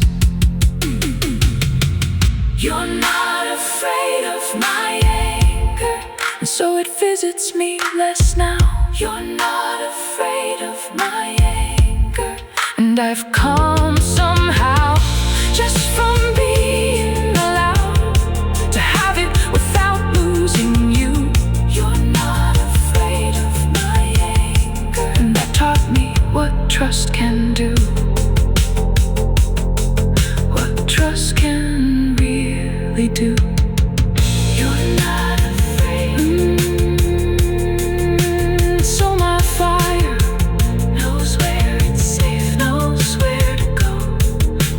You're not afraid of my anger, and so it visits me less now. You're not afraid of my anger, and I've come somehow just from being allowed to have it without losing you. You're not afraid of my anger, and that taught me what trust can do, what trust can really do. You're not afraid. So my fire knows where it's safe, knows where to go,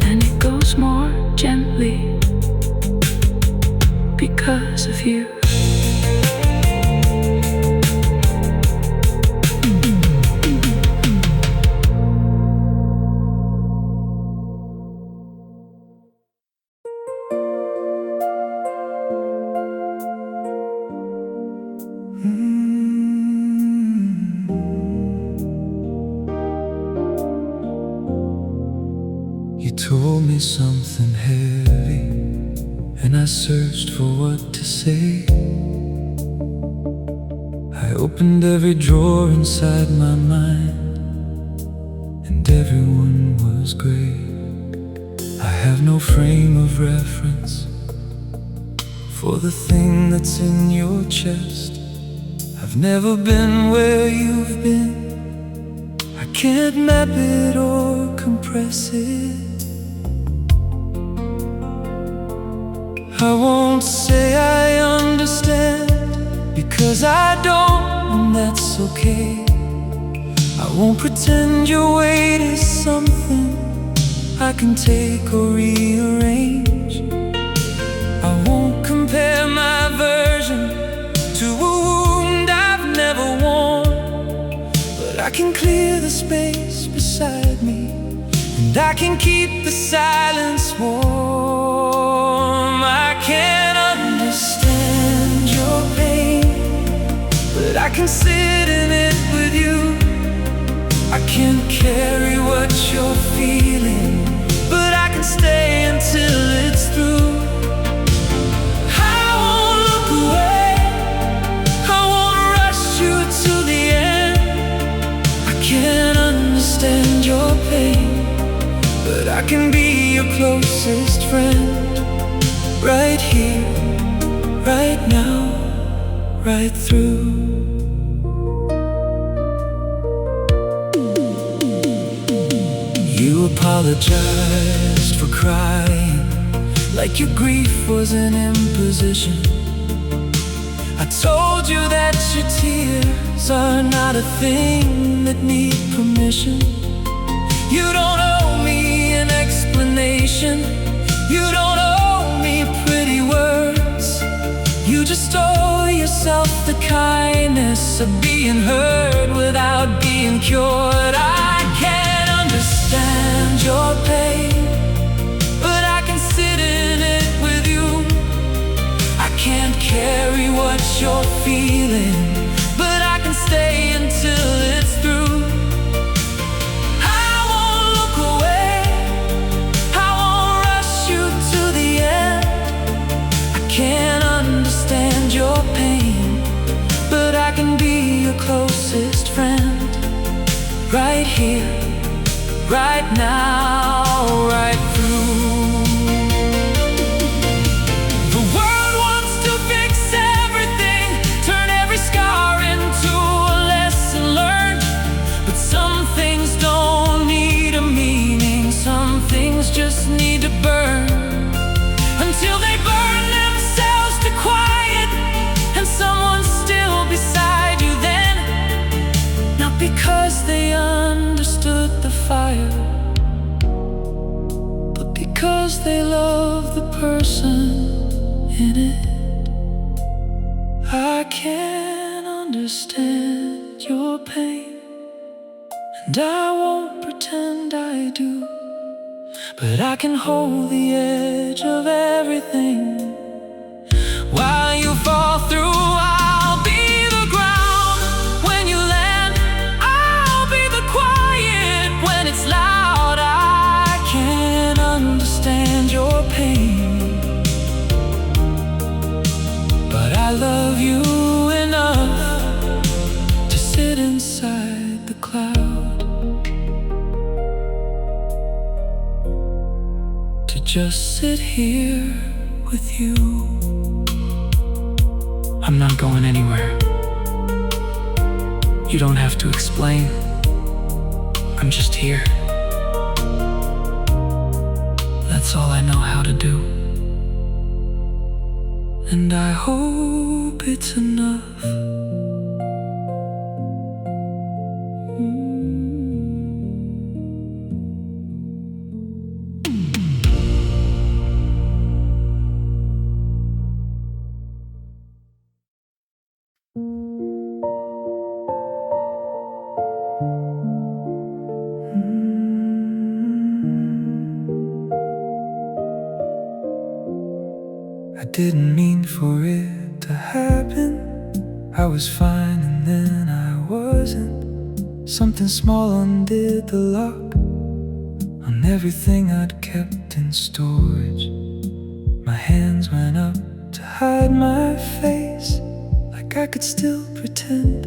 and it goes more gently because of you. You told me something heavy, and I searched for what to say. I opened every drawer inside my mind, and everyone was gray. I have no frame of reference for the thing that's in your chest. I've never been where you've been, I can't map it or compress it. I won't say I understand, because I don't, and that's okay. I won't pretend your weight is something I can take or rearrange. I won't compare my version to a wound I've never worn, but I can clear the space beside me, and I can keep the silence warm. I can't understand your pain, but I can sit in it with you. I can't carry what you're feeling, but I can stay until it's through. I won't look away, I won't rush you to the end. I can't understand your pain, but I can be your closest friend. Right here, right now, right through. You apologized for crying, like your grief was an imposition. I told you that your tears are not a thing that need permission. You don't owe me an explanation. You don't owe me pretty words. You just owe yourself the kindness of being heard without being cured. I can't understand your pain, but I can sit in it with you. I can't carry what you're feeling, but I can stay until it's through. I won't look away, I won't rush you to the end. I can't understand your pain, but I can be your closest friend. Right here, right now, right through. The world wants to fix everything, turn every scar into a lesson learned. But some things don't need a meaning, some things just need to burn. Until they burn themselves to quiet, and someone's still beside you then. Not because they understood the fire, but because they love the person in it. I can't understand your pain, and I won't pretend I do. But I can hold the edge of everything. While you fall through, I'll be the ground when you land. I'll be the quiet when it's loud. I can't understand your pain, but I love you enough to sit inside the cloud, to just sit here with you. I'm not going anywhere. You don't have to explain. I'm just here. That's all I know how to do, and I hope it's enough. I didn't mean for it to happen. I was fine and then I wasn't. Something small undid the lock on everything I'd kept in storage. My hands went up to hide my face, like I could still pretend.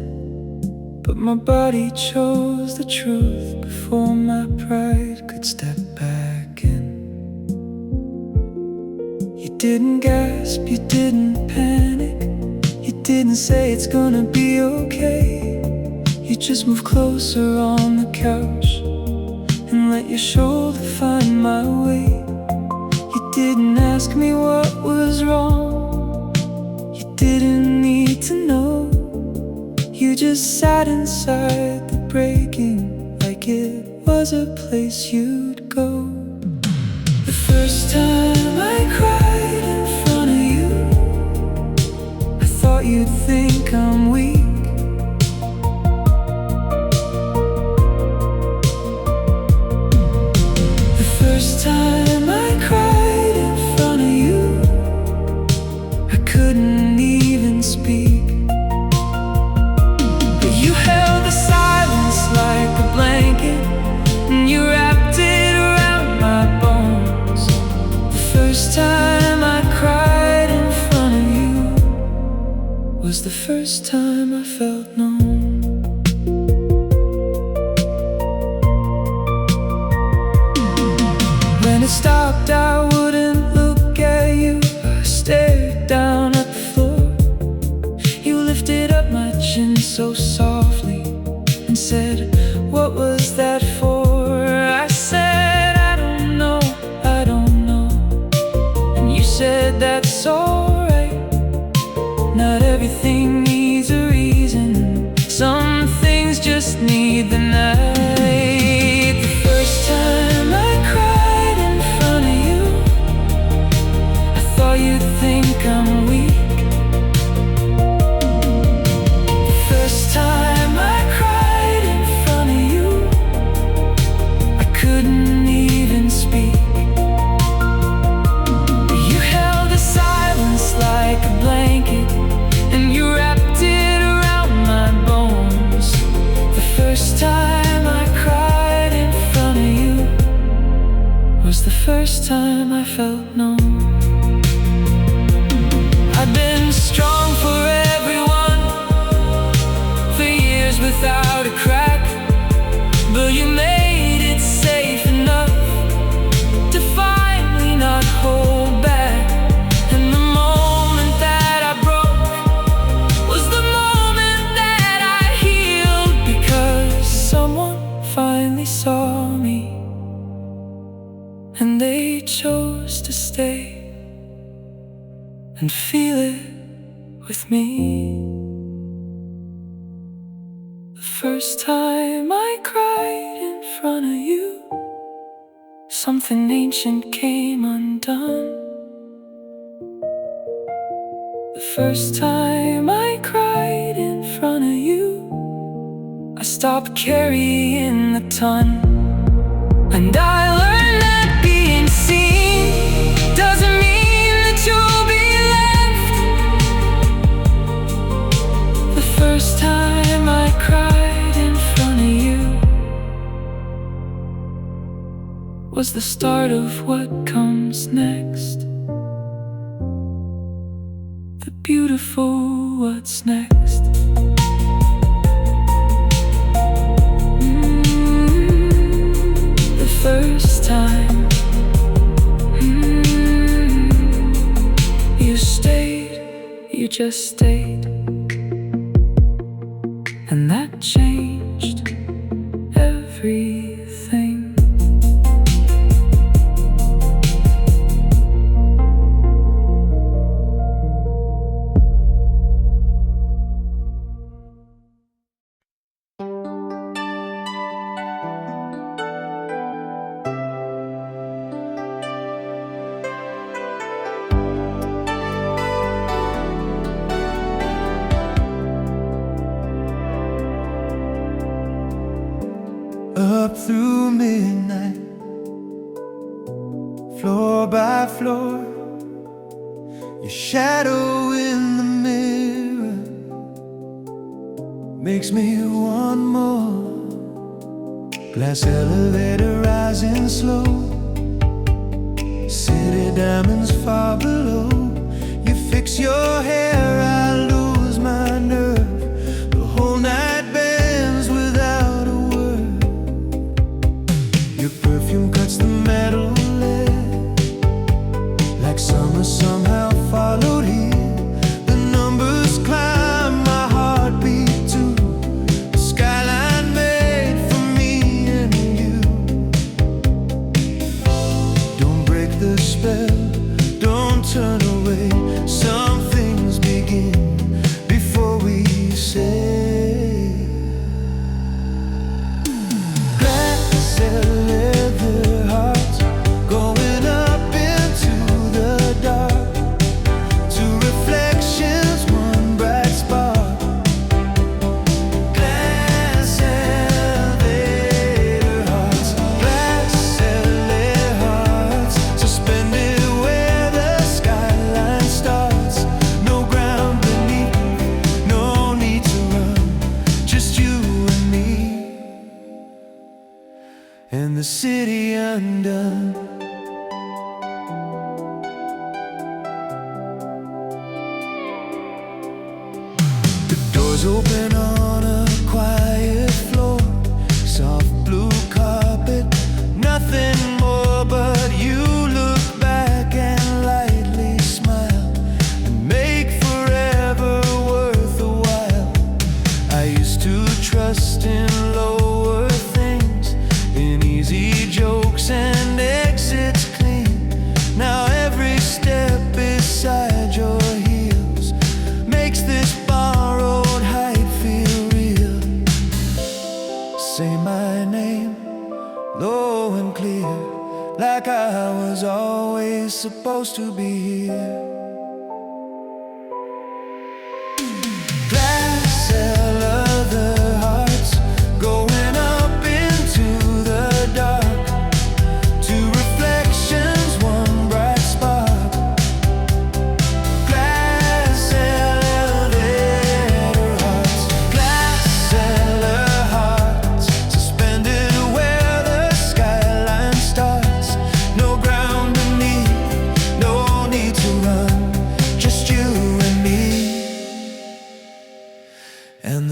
But my body chose the truth before my pride could step back in. You didn't gasp, you didn't panic, you didn't say it's gonna be okay. You just moved closer on the couch and let your shoulder find my weight. You didn't ask me what was wrong, you didn't need to know. You just sat inside the breaking like it was a place you'd go. The first time I cried in front of you, I thought you'd think I'm weak. The first time I cried in front of you, I couldn't even speak. But you held the silence like a blanket, and you wrapped it around my bones. The first time I cried in front of you was the first time I felt known. When it stopped, I wouldn't look at you. I stared down at the floor. You lifted up my chin so softly and said, "What was that for?" I said, I don't know. And you said, "That's alright. Not everything like a blanket, and you wrapped it around my bones. The first time I cried in front of you was the first time I felt known. I've been strong for everyone for years without a crack, but you made it safe enough to finally not hold back. And the moment that I broke was the moment that I healed, because someone finally saw me and they chose to stay and feel it with me. The first time I cried in front of you, something ancient came undone. The first time I cried in front of you, I stopped carrying the ton. And I learned that being seen doesn't mean that you'll be left. The first time I cried in front of you was the start of what comes next. The beautiful what's next. The first time you stayed, you just stayed, and that changed everything. Up through midnight, floor by floor, your shadow in the mirror makes me want more. Glass elevator rising slow, city diamonds far below. You fix your hair, I lose my nerve. The whole night bends without a word. Your perfume cuts the metal lead, like summer somehow followed here. The numbers climb, my heartbeat too. The skyline made for me and you. Don't break the spell, don't turn away. Some things begin before we say. Glass and leather hearts going up into the dark. Two reflections, one bright spark. Glass elevator hearts, glass elevator hearts, suspended where the skyline starts. No ground beneath, no need to run, just you and me, and the city undone. The doors open on a quiet floor, soft blue carpet, nothing more but you. Look back and lightly smile and make forever worth a while. I used to trust in lower things, in easy jokes and exits clean. Now every step beside your heels makes this borrowed height feel real. Say my name, low and clear, like I was always supposed to be here. Glass elevator hearts going up into the dark. Two reflections, one bright spark. Glass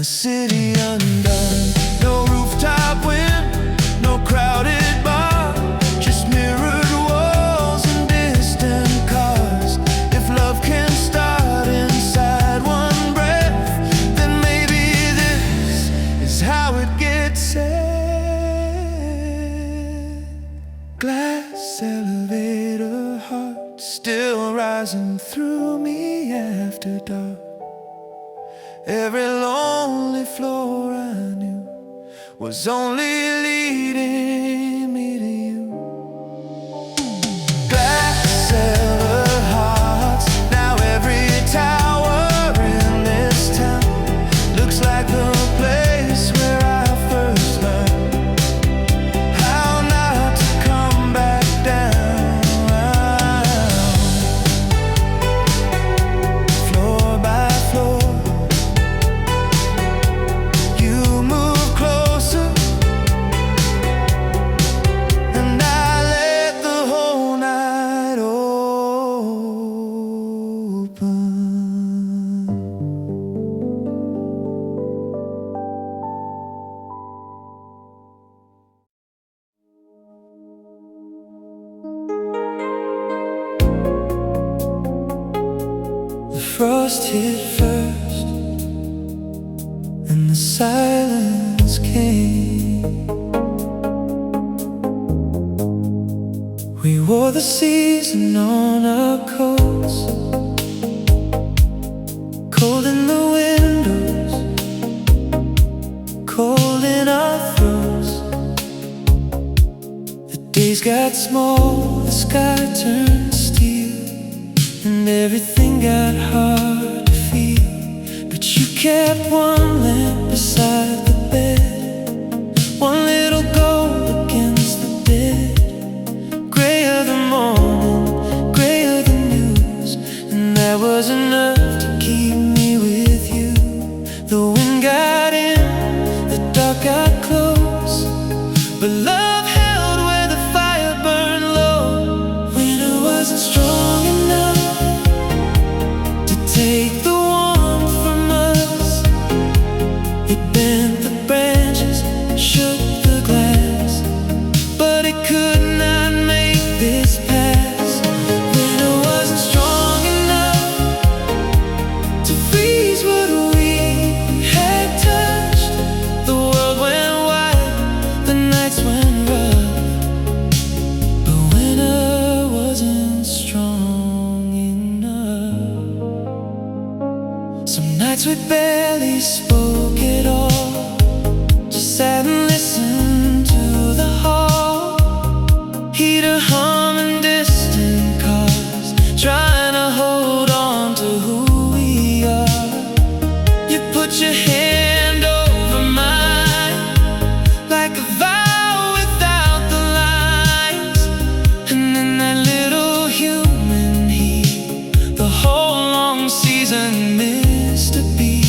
the city undone. No rooftop wind, no crowded bar, just mirrored walls and distant cars. If love can start inside one breath, then maybe this is how it gets said. Glass elevator heart still rising through me after dark. Every lonely floor I knew was only leading me to you. Glass elevator hearts, now every tower in this town looks like the place where I first learned how not to come back down. Floor by floor, frost hit first, and the silence came. We wore the season on our coats, cold in the windows, cold in our throats. The days got small, the sky turned steel, and everything got hard to feel. But you kept one lamp beside the bed, one little gold against the dead. Grayer the morning, grayer the news, and that was enough to keep me with you. The wind got in, the dark got close, but love held where the fire burned low. Winter wasn't strong enough to take the warmth from us. It bent the branches, shook the glass, but it could not make this pass. Winter wasn't strong enough to freeze what we had touched. The world went white, the nights went rough, but winter wasn't strong enough. Some nights we barely spoke at all, just sat and listened to the hall. Heater humming, distant cars, trying to hold on to who we are. You put your hand over mine, like a vow without the lines. And in that little human heat, the whole long season missed a beat.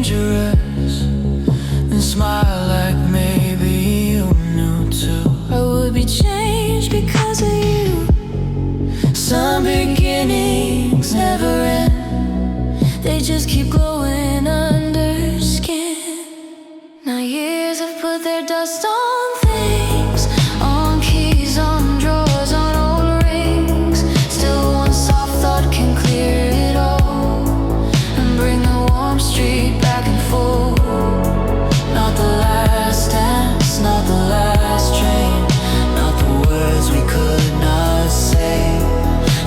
dangerous, then smile like maybe you knew too. I would be changed because of you. Some beginnings never end, They just keep glowing under skin. Now years have put their dust on things, on keys, on drawers, on old rings. Still one soft thought can clear it all and bring the warm street back and forth. not the last dance, not the last train, not the words we could not say.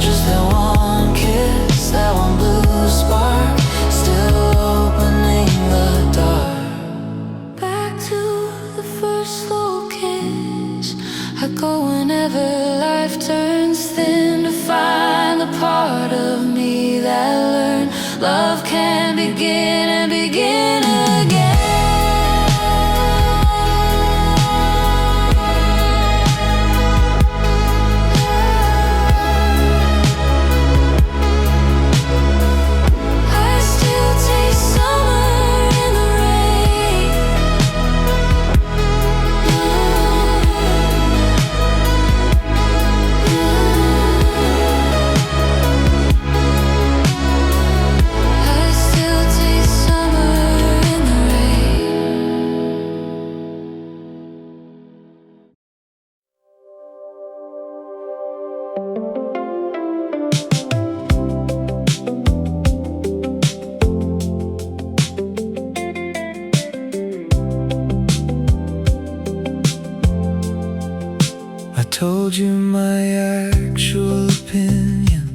Just that one kiss, that one blue spark, still opening the dark. Back to the first slow kiss. I go whenever life turns thin to find the part of me that learned love can begin and begin again. I still taste summer in the rain. I still taste summer in the rain. I told you my actual opinion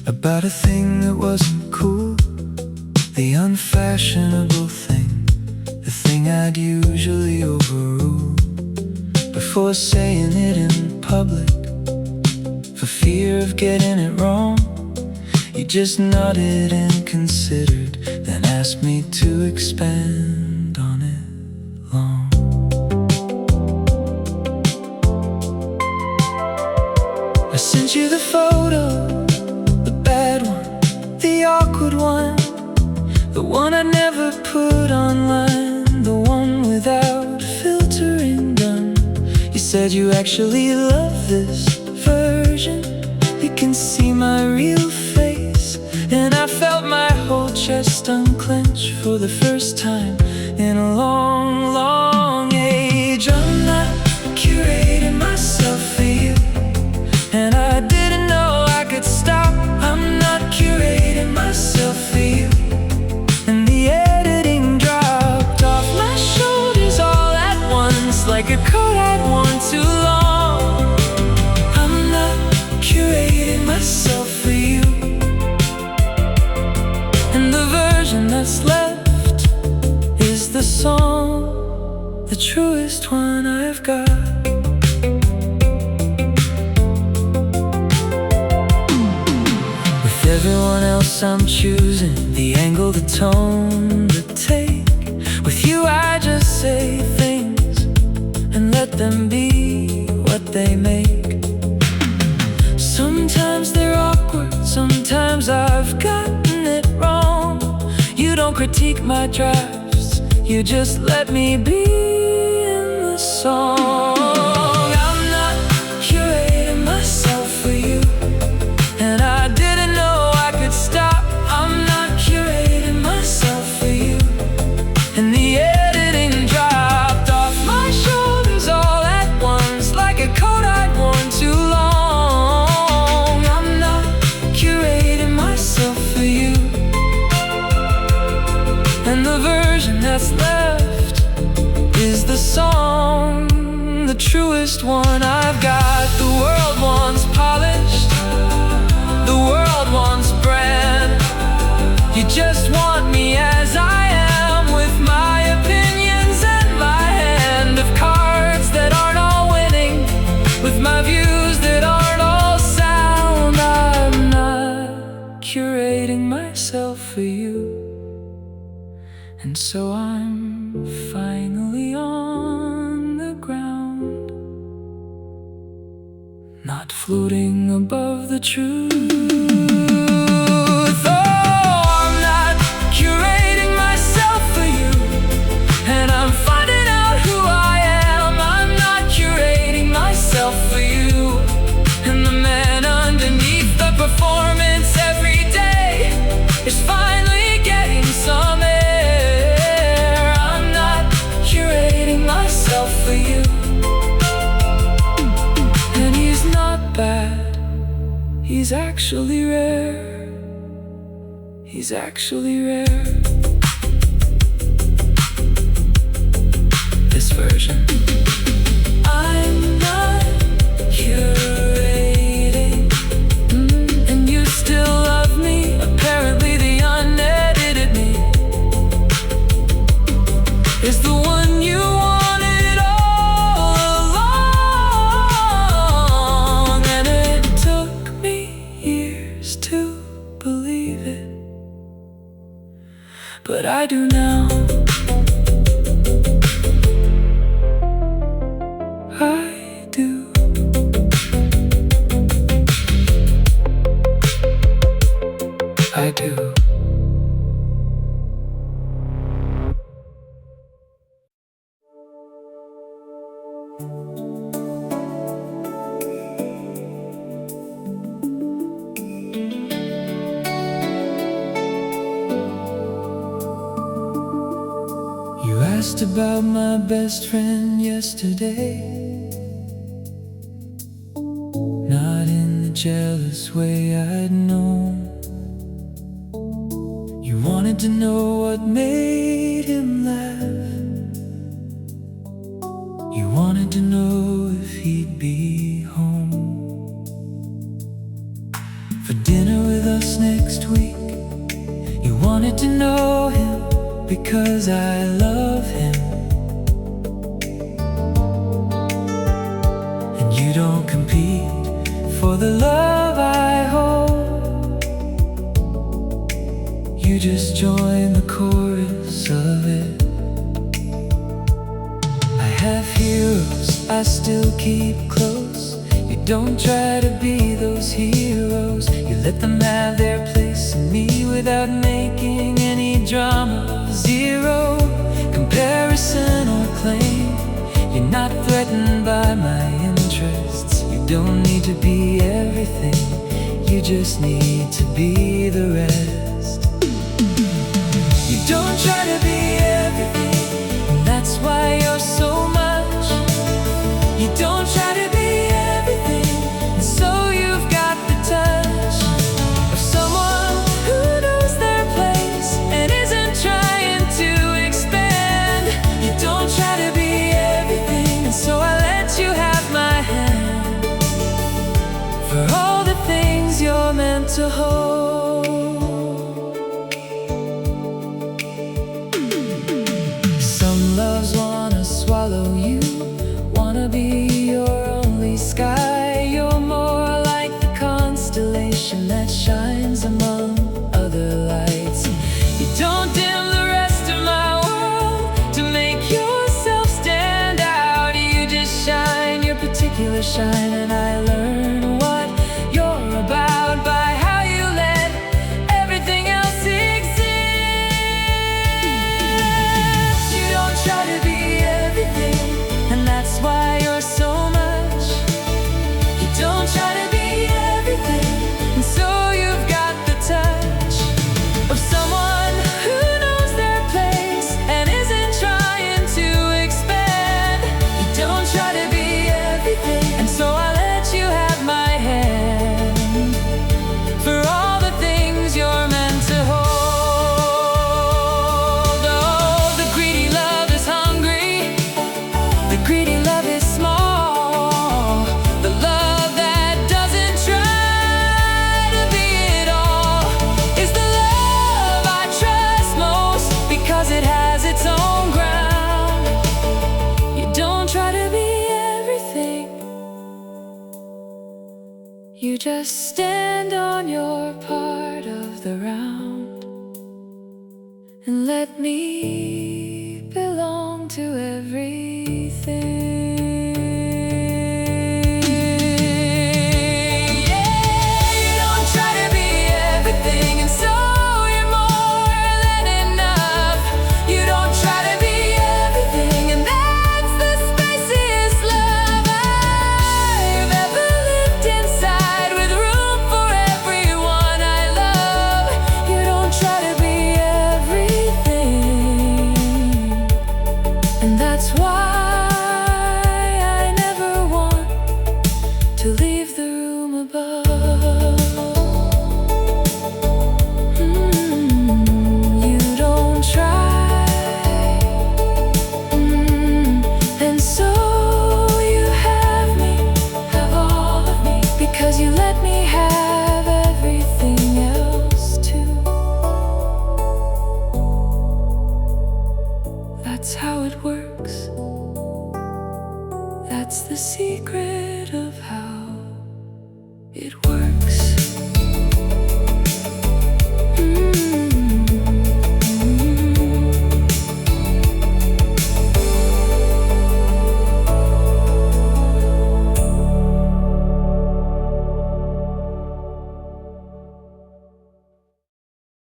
about a thing that wasn't cool, the unfashionable thing, the thing I'd usually overrule. Before saying it in public, for fear of getting it wrong, you just nodded and considered, then asked me to expand on it long. I sent you the photo, the bad one, the awkward one, the one I never put online, the one without filtering done. You said you actually love this version, you can see my real face. And I felt my whole chest unclench for the first time in a long, long age. I'm not curating myself for you, and I didn't know I could stop. I'm not curating myself for you, and the editing dropped off my shoulders all at once, like a coat I'd worn too long. I'm not curating myself for you, and the version that's left is the song, the truest one I've got. Everyone else I'm choosing the angle, the tone, the take. With you I just say things and let them be what they make. Sometimes they're awkward, sometimes I've gotten it wrong. You don't critique my drafts, you just let me be in the song. I'm not curating myself for you, and I didn't know stop. I'm not curating myself for you, and the editing dropped off my shoulders all at once, like a coat I'd worn too long. I'm not curating myself for you, and the version that's left is the song, the truest one I've got. The world wants polished, the world wants brand. You just want me as I am, with my opinions and my hand of cards that aren't all winning, with my views that aren't all sound. I'm not curating myself for you, and so I'm finally on the ground, not floating above the truth. Oh, I'm not curating myself actually rare. He's actually rare. This version. I'm not curating, and you still love me. Apparently the unedited me is the one you wanted all along. And it took me years to believe it, but I do now. I do. I do. You asked about my best friend yesterday, not in the jealous way I'd known. You wanted to know what made him laugh. You wanted to know if he'd be home for dinner with us next week. You wanted to know him because I love him, and you don't compete for the love I hold. You just join the chorus of it. I have heroes I still keep close. You don't try to be those heroes. You let them have their place in me without making any drama. Zero comparison or claim. You're not threatened by my interests. You don't need to be everything. You just need to be the rest. You don't try to be everything, and that's why you're so much. You don't try to be everything, and so you've got the touch of someone who knows their place and isn't trying to expand. You don't try to be everything, and so I let you have my hand for all the things you're meant to hold. Some loves wanna swallow you, wanna be your only sky. You're more like the constellation that shines among other lights. You don't dim the rest of my world to make yourself stand out. You just shine your particular shine, and I learn what you're about by how you let everything else exist. You don't try to be everything, and that's why you're so much. You don't try to be everything, and so you've got the touch of someone who knows their place and isn't trying to expand. You don't try to be everything, and so I let you have my hand for all the things you're meant to hold. Oh, the greedy love is hungry. The greedy love is small. The love that doesn't try to be it all is the love I trust most, because it has its own ground. You don't try to be everything. You just stand on your part of the round and let me belong to everything.